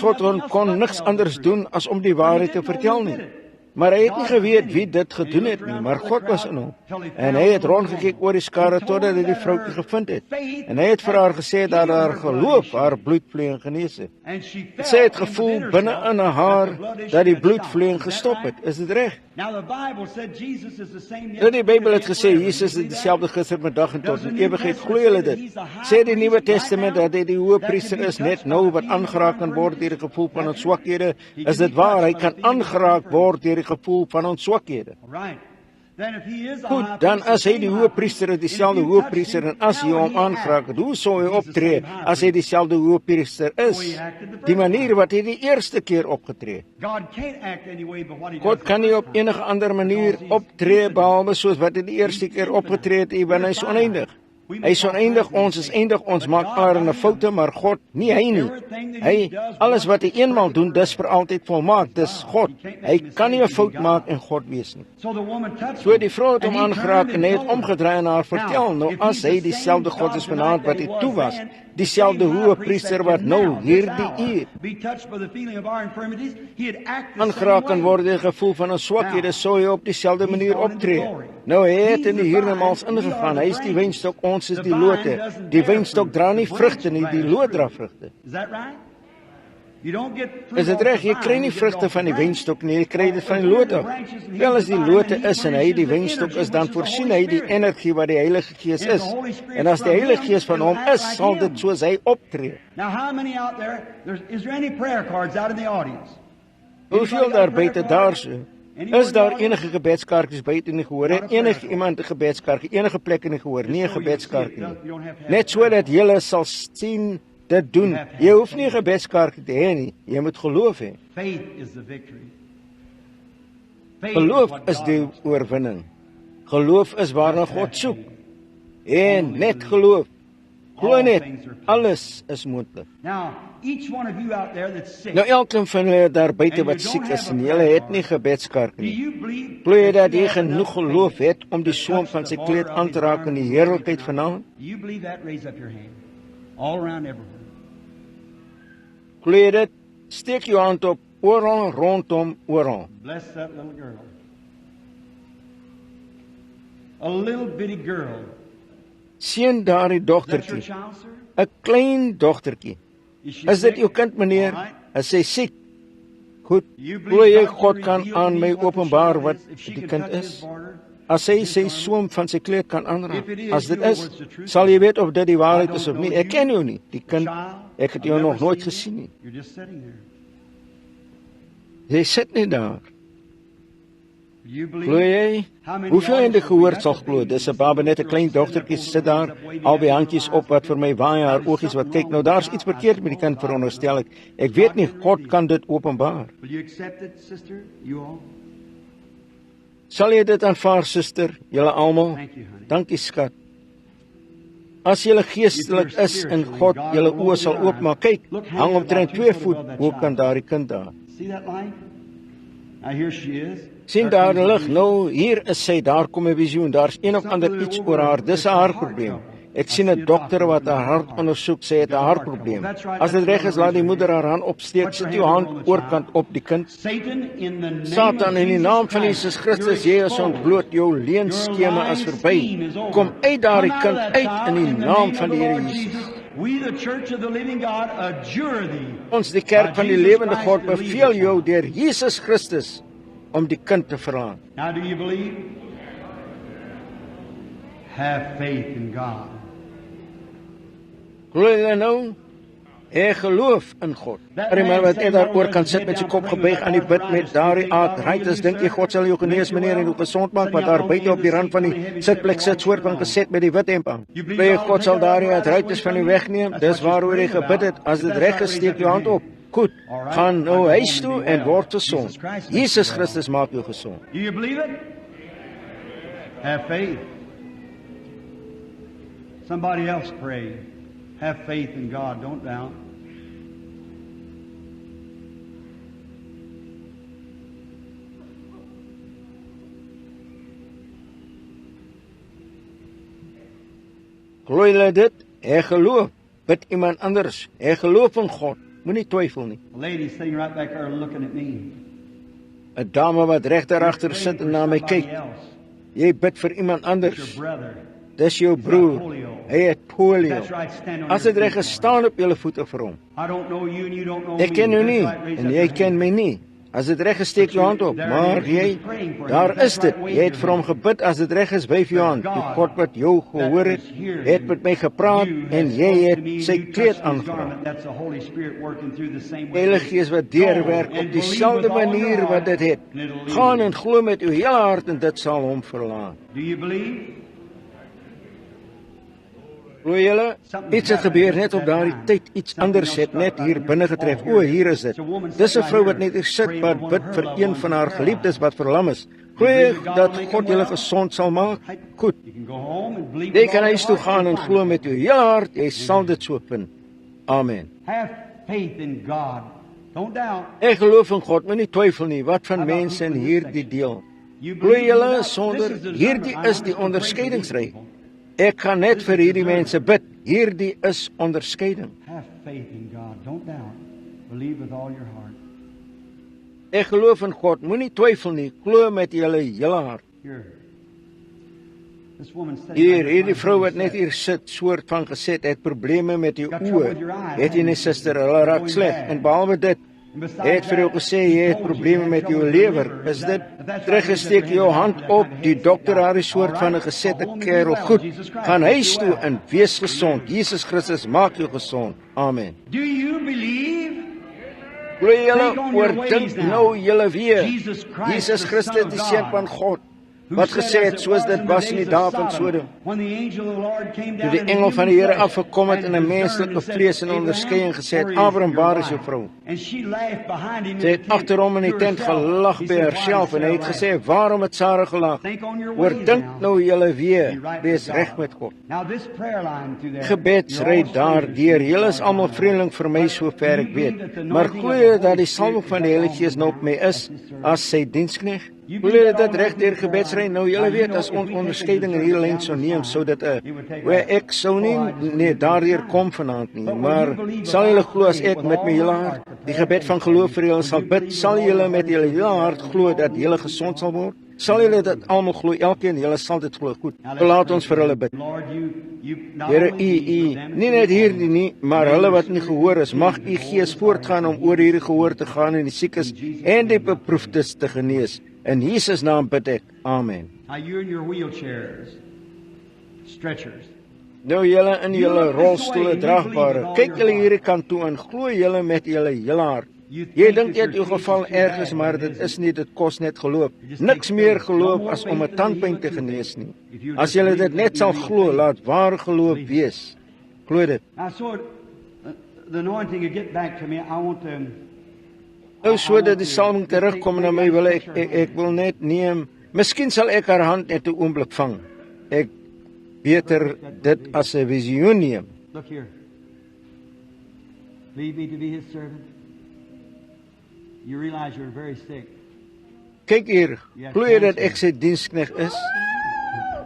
God kon niks anders doen as om die waarheid te vertel nie. Maar hy het nie geweet wie dit gedoen het nie, maar God was in hom. En hy het rondgekyk oor die skare totdat hy die vroutjie gevind het. En hy het vir haar gesê dat haar geloof haar bloedvloeiing genees het. Sy het gevoel binne in haar dat die bloedvloeiing gestop het. Is dit reg? Nou die Bybel het gesê Jesus is dieselfde gister, vandag en tot in ewigheid. Glo julle dit? Sê die Nuwe Testament dat hy die hoëpriester is net nou wat aangeraak kan word deur die gevoel van ons swakhede? Is dit waar? Hy kan aangeraak word deur die gevoel van ons swakhede. Goed, dan as hy die hoëpriester is, dieselfde hoëpriester, en as hy hom aangeraak het, hoe sou hy optree as hy dieselfde hoëpriester is? Die manier wat hy die eerste keer opgetree. God kan nie op enige ander manier optree behalwe soos wat hy die eerste keer opgetree het, want hy is oneindig. Hy is oneindig, ons is eindig, ons maak allerlei foute, maar God, nie hy nie. Hy, alles wat hy eenmaal doen, dis vir altyd volmaak, dis God. Hy kan nie 'n fout maak en God wees nie. So die vrou het hom aangeraak en hy het omgedraai en haar vertel, nou as hy dieselfde God is vanaand wat hy toe was, dieselfde hoëpriester wat nou hierdie uur aangeraak kan word deur die gevoel van ons swakhede, sou hy op dieselfde manier optree. Nou hy het in die hiernamaals ingegaan, hy is die wynstok, ons is die lote. Die wynstok dra nie vrugte nie, die loot dra vrugte. Is dit reg? Jy kry nie vrugte van die wynstok nie, jy kry dit van die loot af. Wel as die lote is en hy die wynstok is, dan voorsien hy die energie wat die Heilige Gees is. En as die Heilige Gees van hom is, sal dit soos hy optree. Hoeveel daar buite daar so? Is daar enige gebedskaartjies buite in die gehoor? Het enige iemand 'n gebedskaartjie, enige plek in die gehoor? Nie 'n gebedskaartjie nie. Net sodat julle sal sien dit doen. Jy hoef nie 'n gebedskaartjie te hê nie. Jy moet geloof hê. Geloof is die oorwinning. Geloof is waarna God soek. En net geloof. Glo net, alles is moontlik. Nou elkeen van julle daar buite wat siek is en julle het nie gebedskaartjie nie. Glo jy dat jy genoeg geloof het om die soem van sy kleed aan te raak in die heerlikheid vanaand? Glo jy dit? Steek jou hand op, oral, rondom, oral. Bless that little girl. A little bitty girl. Sien daardie dogtertjie, 'n klein dogtertjie. Is dit jou kind, meneer? Is sy siek? Goed, glo jy God kan aan my openbaar wat die kind is? As hy sy soem van sy kleed kan aanraak, as dit is, sal jy weet of dit die waarheid is of nie. Ek ken jou nie, die kind, ek het jou nog nooit gesien nie. Jy sit nie daar. Glo jy? Hoeveel in die gehoor sal glo? Dis 'n baba, net 'n klein dogtertjie sit daar, albei handjies op wat vir my waai, haar oogies wat kyk. Nou daar's iets verkeerd met die kind, veronderstel ek. Ek weet nie, God kan dit openbaar. Sal jy dit aanvaar, suster, julle almal? Dankie, skat. As julle geestelik is en God julle oë sal oopmaak, kyk, hang omtrent 2 voet bokant daardie kind daar. Sien daar die lig, nou hier is sy, daar kom 'n visioen, daar's een of ander iets oor haar, dis 'n hartprobleem. Ek sien 'n dokter wat haar hart ondersoek, sê het 'n hartprobleem. As dit reg is, laat die moeder haar hand opsteek, sit jou hand oorkant op die kind. Satan, in die naam van Jesus Christus, jy is ontbloot, jou leenskema is verby. Kom uit daardie kind uit in die naam van die Here Jesus. Ons, die kerk van die lewende God, beveel jou deur Jesus Christus om die kind te verlaat. Now do you believe? Have faith in God. Glo jy nou? Ek geloof in God. Maar wat jy daaroor kan sit met sy kop gebuig aan die bid met daardie arthritis, dink jy God sal jou genees, meneer, en jou gesond maak, wat daar buite op die rand van die sitplek sit, soort van geset met die wit hemp aan? Jy God sal daardie arthritis van jou wegneem, dis waaroor jy gebid het. As dit reg is, steek jou hand op. Goed, gaan nou huis toe en word gesond. Jesus Christus maak jou gesond. Do you believe it? Have faith. Somebody else pray. Have faith in God, don't doubt. Glo jy dit? Ek geloof. Bid iemand anders. Ek geloof in God. Moenie twyfel nie. A lady sitting right back there looking at me. 'n Dame wat reg daar agter sit en na my kyk. Jy bid vir iemand anders. Dis jou broer. Hy het polio. As dit reg is, staan op julle voete vir hom. Ek ken jou nie en jy ken my nie. As dit reg is, steek jou hand op. Maar jy, daar is dit. Jy het vir hom gebid. As dit reg is, wyf jou hand. Die God wat jou gehoor het met my gepraat en jy het sy kleed aangeraak. Heilige Gees wat deurwerk op dieselfde manier wat dit het. Gaan en glo met jou hele hart en dit sal hom verlaat. Do you believe? Glo julle, iets het gebeur net op daardie tyd, iets anders het net hier binne getref. O, hier is dit. Dis 'n vrou wat net hier sit, wat bid vir een van haar geliefdes wat verlam is. Glo jy dat God julle gesond sal maak? Goed. Jy kan huis toe gaan en glo met jou hele hart, jy sal dit so vind. Amen. Have faith in God. Don't doubt. Ek geloof in God, moenie twyfel nie. Wat van mense in hierdie deel? Glo julle sonder, hierdie is die onderskeidingsry. Ek kan net vir hierdie mense bid. Hierdie is onderskeiding. Have faith in God. Don't doubt. Believe with all your heart. Ek geloof in God. Moenie twyfel nie. Glo met julle hele hart. Here. This woman said, Hierdie vrou wat net hier sit, soort van gesê het probleme met jou oë. Het jy nie, suster, hulle raak sleg. En behalwe dit, het vir jou gesê jy het probleme met jou lewer. Is dit? Teruggesteek jou hand op. Die dokter haar is soort van 'n gesette kerel. Goed, gaan huis toe en wees gesond. Jesus Christus maak jou gesond. Amen. do you believe? Glo julle, oordink nou julle weer. Jesus Christus, die Seun van God, wat gesê het, soos dit was in die dae van Sodom. Toe die engel van die Here afgekom het in 'n menslike vlees en onderskeiding gesê het, Abraham, waar is jou vrou? Sy het agter hom in die tent gelag by haarself en hy het gesê, waarom het Sara gelag? Oordink nou julle weer, wees reg met God. Gebedsry daardeur, julle is almal vreemdeling vir my sover ek weet, maar glo jy dat die salwing van die Heilige Gees nou op my is as sy diensknegt? Glo jy dit reg deur gebedsry? Nou julle weet, as ons onderskeiding in hierdie lyn sou neem, sou dit ek sou nie daardeur kom vanaand nie, maar sal julle glo as ek met my hele hart die gebed van geloof vir julle sal bid? Sal julle met julle hele hart glo dat julle gesond sal word? Sal julle dit almal glo? Elkeen, julle sal dit glo. Goed, laat ons vir hulle bid. Here, u nie net hierdie nie, maar hulle wat nie gehoor is, mag u Gees voortgaan om oor hierdie gehoor te gaan en die siekes en die beproefdes te genees. In Jesus naam bid ek. Amen. Now you're in your wheelchairs, stretchers. Nou julle in julle rolstoele dragbare, kyk julle hierdie kant toe en glo julle met julle hele hart. Jy dink jy het jou geval ergens, maar dit is nie, dit kos net geloof. Niks meer geloof as om 'n tandpyn te genees nie. As jy dit net sal glo, laat waar geloof wees. Glo dit. The anointing will get back to me. I want to. Nou sodat die salwing terugkom na my, wil ek wil net neem. Miskien sal ek haar hand net 'n oomblik vang. Ek beter dit as 'n visioen neem. Look here. Leave me to be his servant. You realize you're very sick. Kyk hier, glo jy dat ek sy diensknegt is?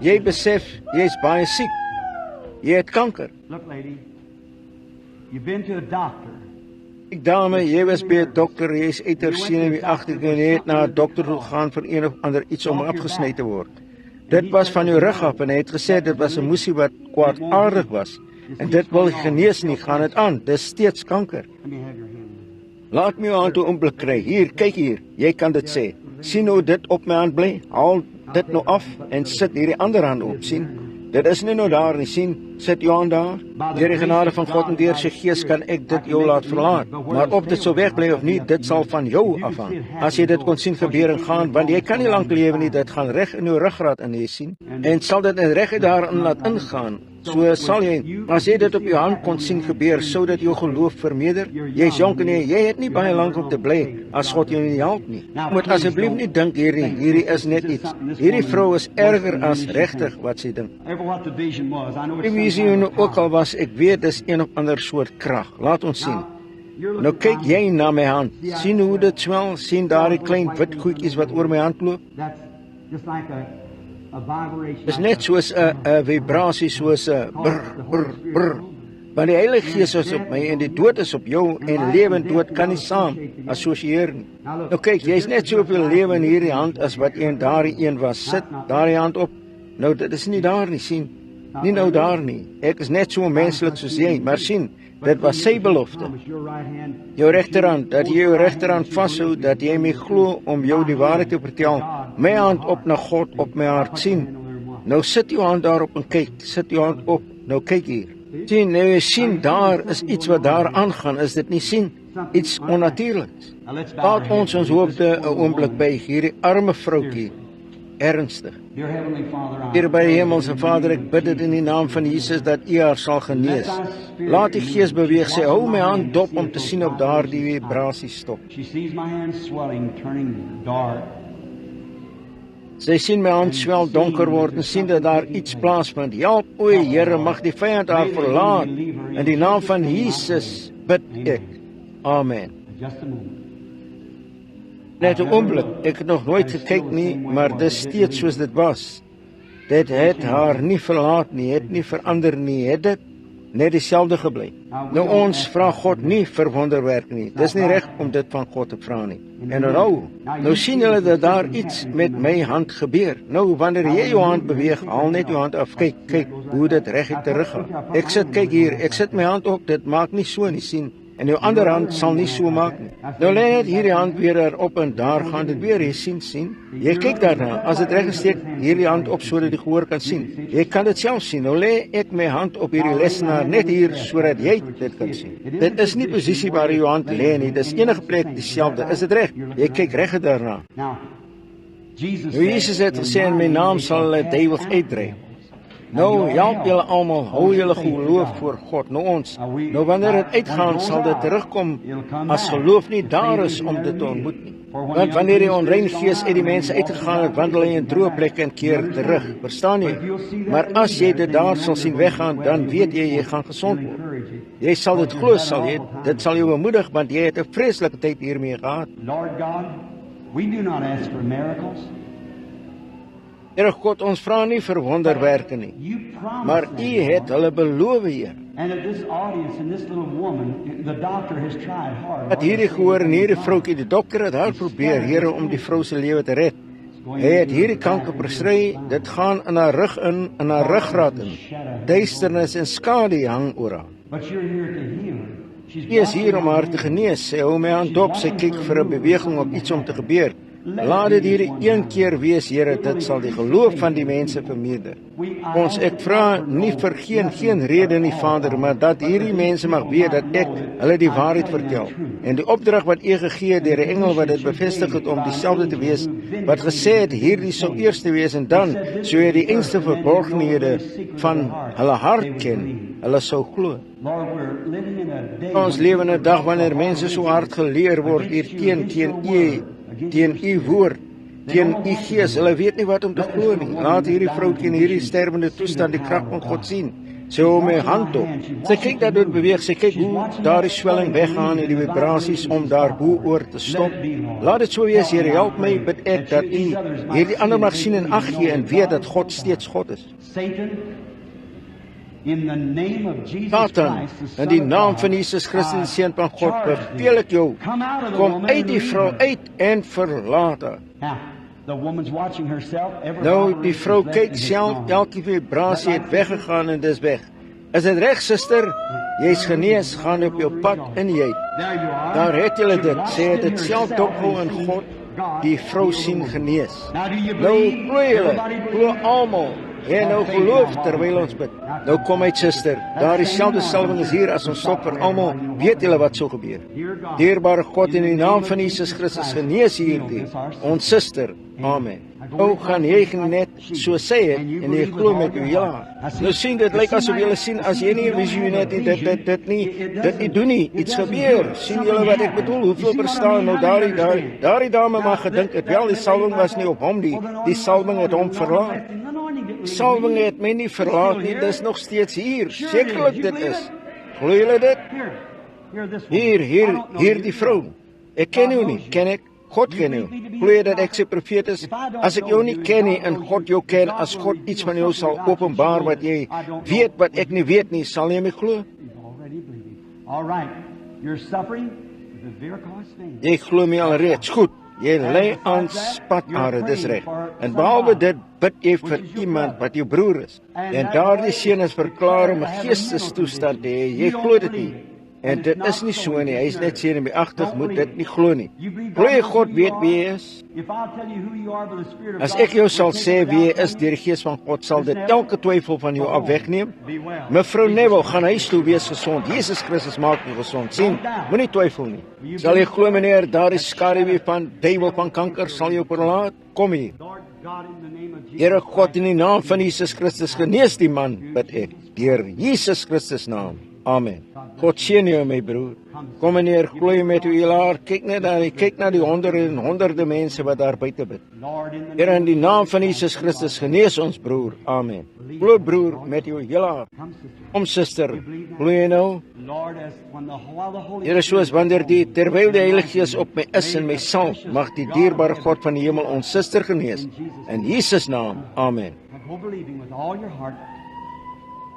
Jy besef, jy's baie siek. Jy het kanker. Look, lady. You've been to a doctor. Ek dame, jy was by 'n dokter, jy is uit haar senuweeagtig en jy het na 'n dokter toe gegaan vir een of ander iets om afgesny te word. Dit was van jou rug af en hy het gesê dit was 'n moesie wat kwaadaardig was. En dit wil genees nie, gaan dit aan. Dis steeds kanker. Let me have your hand. Laat my jou hand 'n oomblik kry. Hier, kyk hier. Jy kan dit sê. Sien hoe dit op my hand bly? Haal dit nou af en sit hierdie ander hand op, sien? Dit is nie nou daar nie, sien? Sit jou hand daar. Deur die genade van God en deur sy gees kan ek dit jou laat verlaat. Maar of dit sou wegbly of nie, dit sal van jou afhang. As jy dit kon sien gebeur en gaan, want jy kan nie lank lewe nie, dit gaan reg in jou ruggraat in, jy sien. En sal dit reg daarin laat ingaan. So sal jy, as jy dit op jou hand kon sien gebeur, sou dit jou geloof vermeerder. Jy's jonk en jy het nie baie lank om te bly as God jou nie help nie. Moet asseblief nie dink hierdie is net iets. Hierdie vrou is erger as regtig wat sy dink. Die visie ook al was, ek weet dis een of ander soort krag. Laat ons sien. Nou kyk jy na my hand. Sien hoe dit swel? Sien daardie klein wit goedjies wat oor my hand loop? Dis net soos 'n vibrasie, soos 'n brr. Want die Heilige Gees is op my en die dood is op jou en lewe en dood kan nie saam assosieer nie. Nou kyk, jy's net soveel lewe in hierdie hand as wat een daardie een was. Sit daardie hand op. Nou dit is nie daar nie, sien? Nie nou daar nie. Ek is net so menslik soos jy, maar sien, dit was sy belofte. Jou regterhand, dat jy jou regterhand vashou, dat jy my glo om jou die waarheid te vertel. My hand op na God op my hart, sien. Nou sit jou hand daarop en kyk, sit jou hand op. Nou kyk hier. Sien, nou jy sien, daar is iets wat daar aangaan, is dit nie sien? Iets onnatuurliks. Laat ons hoofde 'n oomblik buig, hierdie arme vroukie. Ernstig. Here by die hemelse Vader, ek bid dit in die naam van Jesus dat U haar sal genees. Laat die Gees beweeg, sê hou my hand dop om te sien of daardie vibrasie stop. Sy sien my hand swel donker word en sien dat daar iets plaasvind. Help o Here, mag die vyand haar verlaat. In die naam van Jesus bid ek. Amen. Net 'n oomblik, ek het nog nooit gekyk nie, maar dis steeds soos dit was. Dit het haar nie verlaat nie, het nie verander nie, het dit net dieselfde gebly. Nou ons vra God nie vir wonderwerk nie. Dis nie reg om dit van God te vra nie. En nou sien julle dat daar iets met my hand gebeur. Nou wanneer jy jou hand beweeg, haal net jou hand af. Kyk hoe dit reguit teruggaan. Ek sit kyk hier, ek sit my hand op, dit maak nie so nie, sien. En jou ander hand sal nie so maak nie. Nou lê net hierdie hand weer daarop en daar gaan dit weer, jy sien. Jy kyk daarna, as dit reg gesteek, hierdie hand op sodat jy gehoor kan sien. Jy kan dit self sien. Nou lê ek my hand op hierdie lesenaar net hier sodat jy dit kan sien. Dit is nie posisie waar jou hand lê nie, dis enige plek dieselfde. Is dit reg? Jy kyk reg daarna. Nou Jesus het gesê in my naam sal hulle duiwels uitdryf. Nou help julle almal, hou julle geloof voor God. Nou wanneer dit uitgaan, sal dit terugkom as geloof nie daar is om dit te ontmoet nie. Want wanneer die onrein gees uit die mense uitgegaan het, wandel hy in droë plekke en keer terug. Verstaan jy? Maar as jy dit daar sal sien weggaan, dan weet jy gaan gesond word. Jy sal dit glo, sal jy? Dit sal jou bemoedig, want jy het 'n vreeslike tyd hiermee gehad. Lord God, we do not ask for miracles. Here God, ons vra nie vir wonderwerke nie, maar U het hulle beloof, Heer. Dat hierdie gehoor en hierdie vroukie, die dokter het haar probeer, Here, om die vrou se lewe te red. Hy het hierdie kanker bestry, dit gaan in haar rug in haar ruggraat in. Duisternis en skade hang oor haar. Sy is hier om haar te genees. Sy hou my hand dop, sy kyk vir 'n beweging of iets om te gebeur. Laat dit hierdie een keer wees, Here, dit sal die geloof van die mense vermeerder. Ons, ek vra nie vir geen rede nie, Vader, maar dat hierdie mense mag weet dat ek hulle die waarheid vertel. En die opdrag wat U gegee het deur 'n engel wat dit bevestig het om dieselfde te wees, wat gesê het hierdie sou eers te wees en dan sou jy die engste verborgenhede van hulle hart ken, hulle sou glo. Ons lewe in 'n dag wanneer mense so hard geleer word hier teen U woord, teen U Gees. Hulle weet nie wat om te glo nie. Laat hierdie vroutjie in hierdie sterwende toestand die krag van God sien. Sy hou my hand op. Sy kyk dat dit beweeg. Sy kyk hoe daardie swelling weggaan en die vibrasies om daar bo oor te stop. Laat dit so wees, Here. Help my, bid ek, dat U hierdie ander mag sien en ag gee en weet dat God steeds God is. Satan, in die naam van Jesus Christus, die Seun van God, beveel ek jou, kom uit die vrou uit en verlaat haar. Nou, die vrou kyk self, elke vibrasie het weggegaan en dis weg. Is dit reg, suster? Jy's genees, gaan op jou pad in jy. Daar het julle dit, sê dit self dopgehou in God, die vrou sien genees. Nou, glo almal. En nou geloof terwyl ons bid. Nou kom uit, suster. Daar dieselfde salwing is hier as ons stop vir almal. Weet julle wat sou gebeur? Dierbare God, in die naam van Jesus Christus, genees hierdie ons suster. Amen. Nou gaan jy net so sê het en jy glo met jou hele hart. Nou sien dit lyk asof julle sien as jy nie 'n visioen het nie, dit nie doen nie. Iets gebeur. Sien julle wat ek bedoel? Hoeveel verstaan nou daardie dame maar gedink het wel die salwing was nie op hom nie. Die salwing het hom verlaat. Salwing het my nie verlaat nie, dis nog steeds hier. Sekerlik dit is. Glo julle dit? Hier die vrou. Ek ken jou nie, ken ek? God ken jou. Glo jy dat ek sy profeet is? As ek jou nie ken nie en God jou ken, as God iets van jou sal openbaar wat jy weet wat ek nie weet nie, sal jy my glo? Jy glo my alreeds, goed. Jy lê aan spatare, dis reg. En behalwe dit, bid jy vir iemand wat jou broer is. En daardie seun is verklaar om 'n geestestoestand te hê. Jy glo dit nie. En dit is nie so nie. Hy is net senuweeagtig, moet dit nie glo nie. Glo jy God weet wie hy is? As ek jou sal sê wie hy is deur die Gees van God, sal dit elke twyfel van jou af wegneem. Mevrou Neville, gaan huis toe, wees gesond. Jesus Christus maak jou gesond. Sien, moenie twyfel nie. Sal jy glo, meneer, daardie skaduwee van duiwel van kanker sal jou verlaat? Kom hier. Here God, in die naam van Jesus Christus, genees die man, bid ek, deur Jesus Christus naam. Amen. God seën jou, my broer. Kom meneer, glo jy met jou hele hart. Kyk na die honderde en honderde mense wat daar buite bid. Here, in die naam van Jesus Christus, genees ons broer. Amen. Glo broer met jou hele hart. Kom suster, glo jy nou? Here, soos wanneer terwyl die Heilige Gees op my is en my sal, mag die dierbare God van die hemel ons suster genees. In Jesus naam. Amen.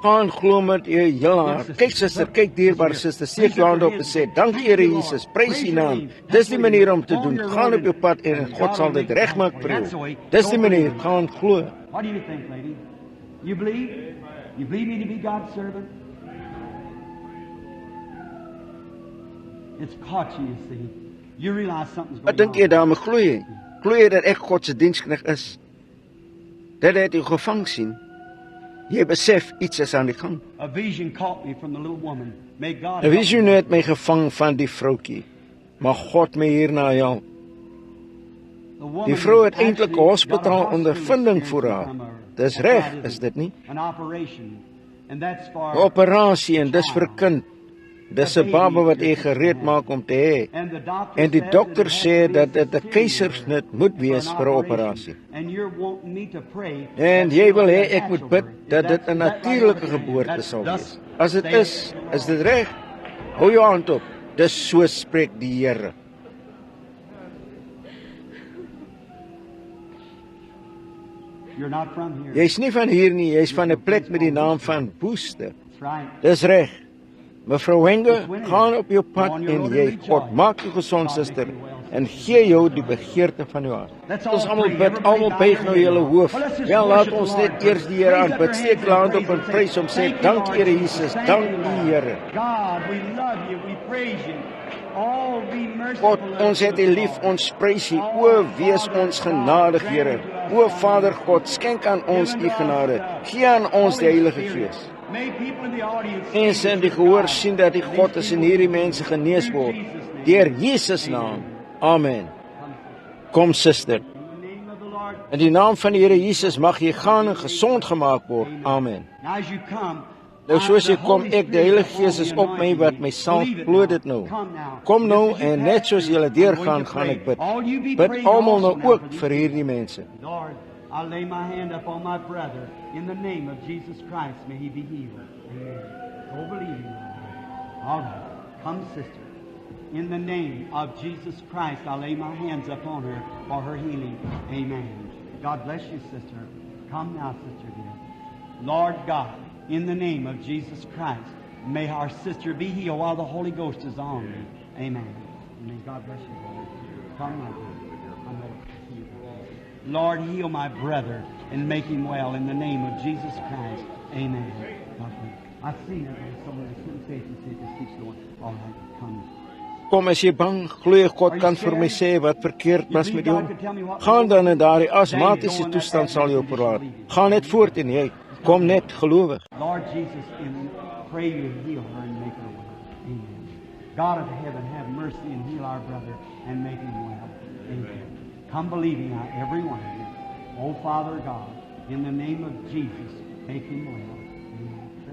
Gaan glo met jou hele hart. Kyk suster, kyk dierbare suster, steek jou hand op en sê, dankie Here Jesus, prys U naam. Dis die manier om te doen. Gaan op jou pad en God sal dit regmaak vir jou. Dis die manier, gaan glo. What do you think, lady? You believe? You believe me to be God's servant? It's caught you, you see. You realize something's Wat going dink jy dame, glo jy? Glo jy dat ek God se diensknegt is? Dat hy het jou gevang sien? Jy besef iets is aan die gang. A vision caught me from the little woman. May God 'n Visioen het my gevang van die vroutjie. Mag God my hierna help. Die vrou het eintlik 'n hospitaal ondervinding voor haar. Dis reg, is dit nie? 'n operation. And that's for 'n Operasie en dis vir 'n kind. Dis 'n baba wat jy gereed maak om te hê. En die dokter sê dat dit 'n keisersnit moet wees vir 'n operasie. En jy wil hê ek moet bid dat dit 'n natuurlike geboorte sal wees. As dit is dit reg? Hou jou hand op. Dis so spreek die Here. Jy's nie van hier nie, jy's van 'n plek met die naam van Woeste. Dis reg. Mevrou Wenger, gaan op jou pad en jy, God maak jou gesond, suster. en gee jou die begeerte van jou hart. Ons almal bid, almal buig nou julle hoof. Wel, laat ons net eers die Here aanbid. Steek die hand op en prys hom, sê dank Here Jesus, dank U Here. God, ons het U lief, ons prys U. O, wees ons genadig, Here. O Vader God, skenk aan ons U genade. Gee aan ons die Heilige Gees. Mense in die gehoor sien dat die God is en hierdie mense genees word. Deur Jesus naam. Amen. Kom, suster. In die naam van die Here Jesus mag jy gaan en gesond gemaak word. Amen. Nou soos jy kom, ek die Heilige Gees is op my wat my salf, glo dit nou. Kom nou en net soos julle deurgaan, gaan ek bid. Bid almal nou ook vir hierdie mense. I'll lay my hand up on my brother. In the name of Jesus Christ, may he be healed. Amen. Oh, believe me. All right. Come, sister. In the name of Jesus Christ, I'll lay my hands upon her for her healing. Amen. God bless you, sister. Come now, sister dear. Lord God, in the name of Jesus Christ, may our sister be healed while the Holy Ghost is on me. Amen. May God bless you, brother. Come, my dear. Lord, heal my brother and make him well in the name of Jesus Christ. Amen. I see that someone is sensation keeps going. All right, come. Kom, as jy bang, glo God kan vir my sê wat verkeerd was met jou. Gaan dan in daardie asmatiese toestand sal jou verlaat. Gaan net voort en jy kom net gelowig. Lord Jesus, pray you heal her and make her well. Amen. God of heaven, have mercy and heal our brother and make him well. Amen. Come believing now, every one of you. Oh, Father God, in the name of Jesus, make him well.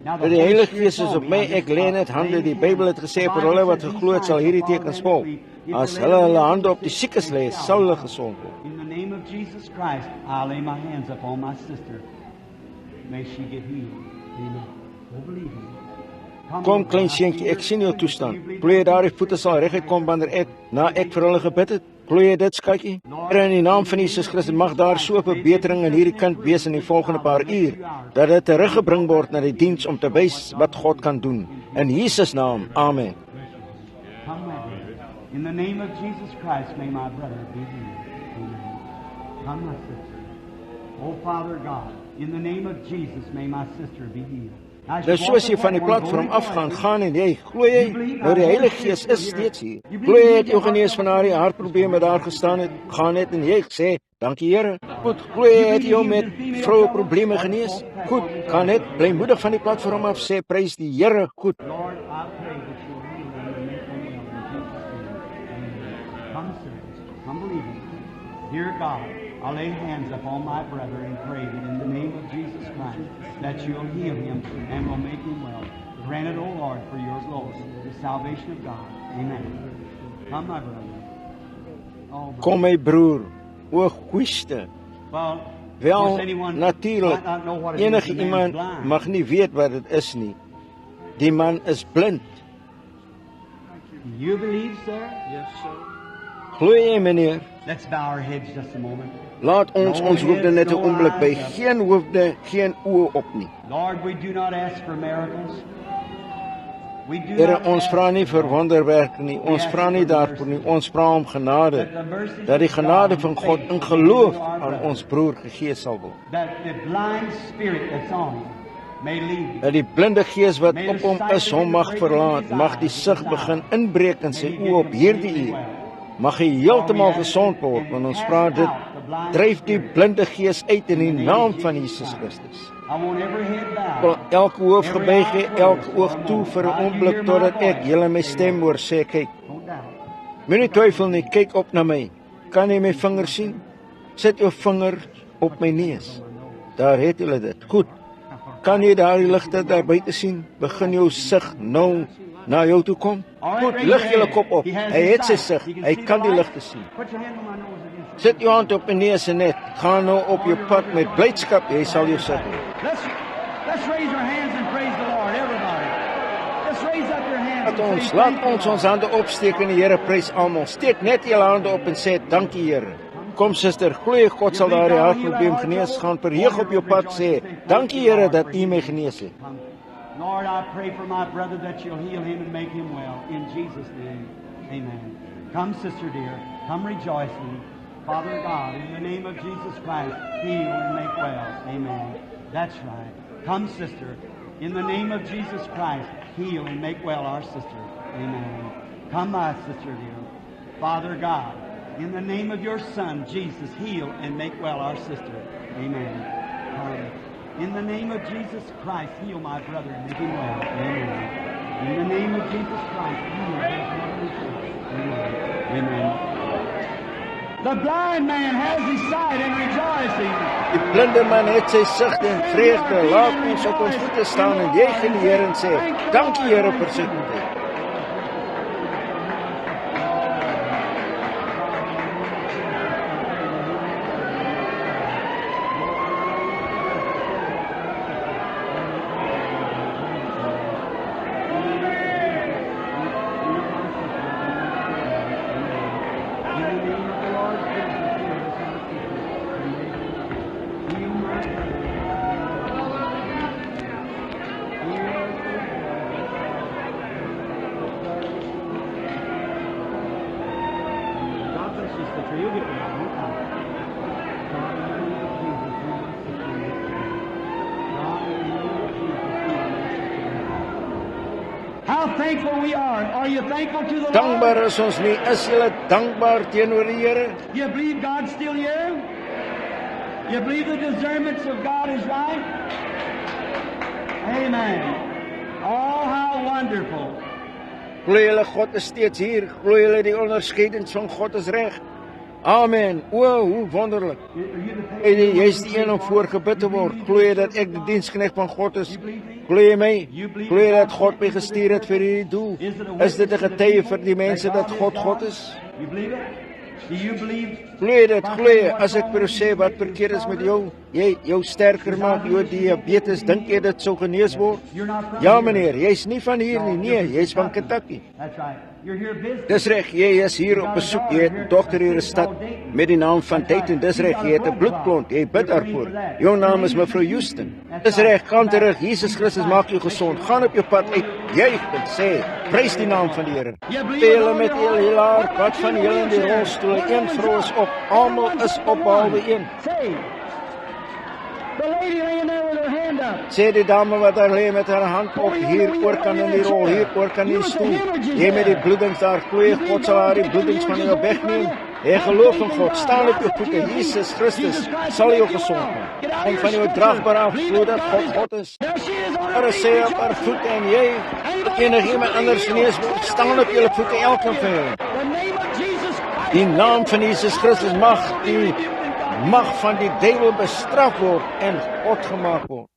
Die Heilige Gees is op my, ek lê net hande. Die Bybel het gesê vir hulle wat geglo het sal hierdie tekens volg. As hulle hulle hande op die siekes lê, sal hulle gesond word. In the name of Jesus Christ, I lay my hands upon my sister. May she get healed. Amen. Oh, believe me. Kom, klein seentjie, ek sien jou toestand. Glo jy daardie voete sal reguit kom wanneer ek vir hulle gebid het? Glo jy dit, skatjie? Here, in die naam van Jesus Christus, mag daar so 'n verbetering in hierdie kind wees in die volgende paar uur, dat dit teruggebring word na die diens om te wys wat God kan doen. In Jesus naam, amen. In the name of Jesus Christ, may my brother be healed. Amen. Come, my sister. Oh, Father God, in the name of Jesus, may my sister be healed. Nou soos jy van die platform afgaan, gaan en jy, glo jy, nou die Heilige Gees is steeds hier. Glo jy het jou genees van haar hartprobleme daar gestaan het, gaan net en jy sê, dankie Here. Goed, glo jy het jou met vroue probleme genees? Goed, gaan net, bly moedig van die platform af, sê, prys die Here, goed. Lord, I pray that you'll heal them and make them well in Jesus' name. Come, sirs, come believe it. Dear God, I'll lay hands upon my brother and pray that in the name of Jesus Christ, that you'll heal him and will make him well. Grant it, O Lord, for your glory, the salvation of God. Amen. Come, my brother. Oh, kom my broer, o goeiste. Wel, natuurlijk, enige iemand mag nie weet wat het is nie. Die man is blind. You believe, sir? Yes, sir. Glo jy, meneer? Let's bow our heads just a moment. Laat ons hoofde net 'n oomblik by, geen hoofde, geen oë op nie. Lord, we do not ask for miracles. We do Here, not ons ask vra nie vir wonderwerke nie, ons vra nie daarvoor nie, ons vra om genade, dat die genade van God in geloof aan ons broer gegee sal word. that the blind spirit that's on him may leave. Dat die blinde gees wat op hom is, hom mag verlaat, mag die sig begin inbreek in sy oë op hierdie uur. Mag hy heeltemal gesond word, want ons vra dit, dryf die blinde gees uit in die naam van Jesus Christus. I want every head bowed. Wil elke hoof gebuig hê, elke oog toe vir 'n oomblik totdat ek julle my stem hoor sê, kyk. Don't doubt. Moenie twyfel nie, kyk op na my. Kan jy my vinger sien? Sit jou vinger op my neus. Daar het julle dit. Goed. Kan jy daardie ligte daar buite sien? Begin jou sig nou na jou toe kom. Goed, lig julle kop op. Hy het sy sig. Hy kan die ligte sien. Put your hand on my nose against the... Sit jou hand op my neus en net. Gaan nou op jou pad met blydskap. Jy sal jou sit. Let's raise our hands and praise the Lord, everybody. Let's raise up your hands and say, Laat praise ons the ons hande opsteek en die Here prys almal. Steek net julle hande op en sê dankie Here. Kom suster, glo God sal daardie hartprobleem genees. Gaan verheug op jou pad sê, dankie Here dat U my genees het. Lord, I pray for my brother that you'll heal him and make him well. In Jesus' name, amen. Come, sister dear. Come rejoicing. Father God, in the name of Jesus Christ, heal and make well. Amen. That's right. Come, sister. In the name of Jesus Christ, heal and make well our sister. Amen. Come, my sister dear. Father God, in the name of your Son, Jesus, heal and make well our sister. Amen. Come. In the name of Jesus Christ, heal my brother and make him well. Amen. In the name of Jesus Christ, heal his mother and sister. Amen. Amen. The blind man has his sight and rejoicing. Die blinde man het sy sig en vreugde. Laat ons op ons voete staan en juig in die Here en sê, dankie Here vir sy goedheid. Dankbaar is ons nie. Is julle dankbaar teenoor die Here? You believe God's still here? You believe the discernments of God is right? Amen. Oh, how wonderful. Glo julle God is steeds hier? Glo julle die onderskeidings van God is reg? Amen. O, hoe wonderlik. Jy is die een om voorgebid te word. Glo jy dat ek die diensknegt van God is? Glo jy my? Glo jy dat God my gestuur het vir hierdie doel? Is dit 'n getuie vir die mense dat God is? Glo jy dit? Glo jy? As ek vir jou sê wat verkeerd is met jou, jy jou sterker maak, jou diabetes, dink jy dit sou genees word? Ja meneer, jy's nie van hier nie. Nee, jy's van Kentucky. Dis reg, jy is hier op besoek. Jy het 'n dokter hier in die stad met die naam van Dayton. Dis reg, jy het 'n bloedklont. Jy bid daarvoor. Jou naam is mevrou Houston. Dis reg, gaan terug. Jesus Christus maak jou gesond. Gaan op jou pad uit. Juig en sê, prys die naam van die Here. Julle met julle hilaar, wat van julle in die rolstoel? Een vrou is op. Almal is op behalwe een. Sê die dame wat daar lê met haar hand op, hier oor kan in die rol, hier oor kan in die stoel. Jy met die bloedings daar, glo God sal haar die bloedings van jou wegneem. Jy geloof in God, staan op jou voete, Jesus Christus sal jou gesond maak. Kom van jou dragbaar af, glo dat God is. Daar sê op haar voete en jy, enigiemand anders genees word, staan op jou voete, elke van jou. Die naam van Jesus Christus mag die mag van die duiwel bestraf word en God gemaak word.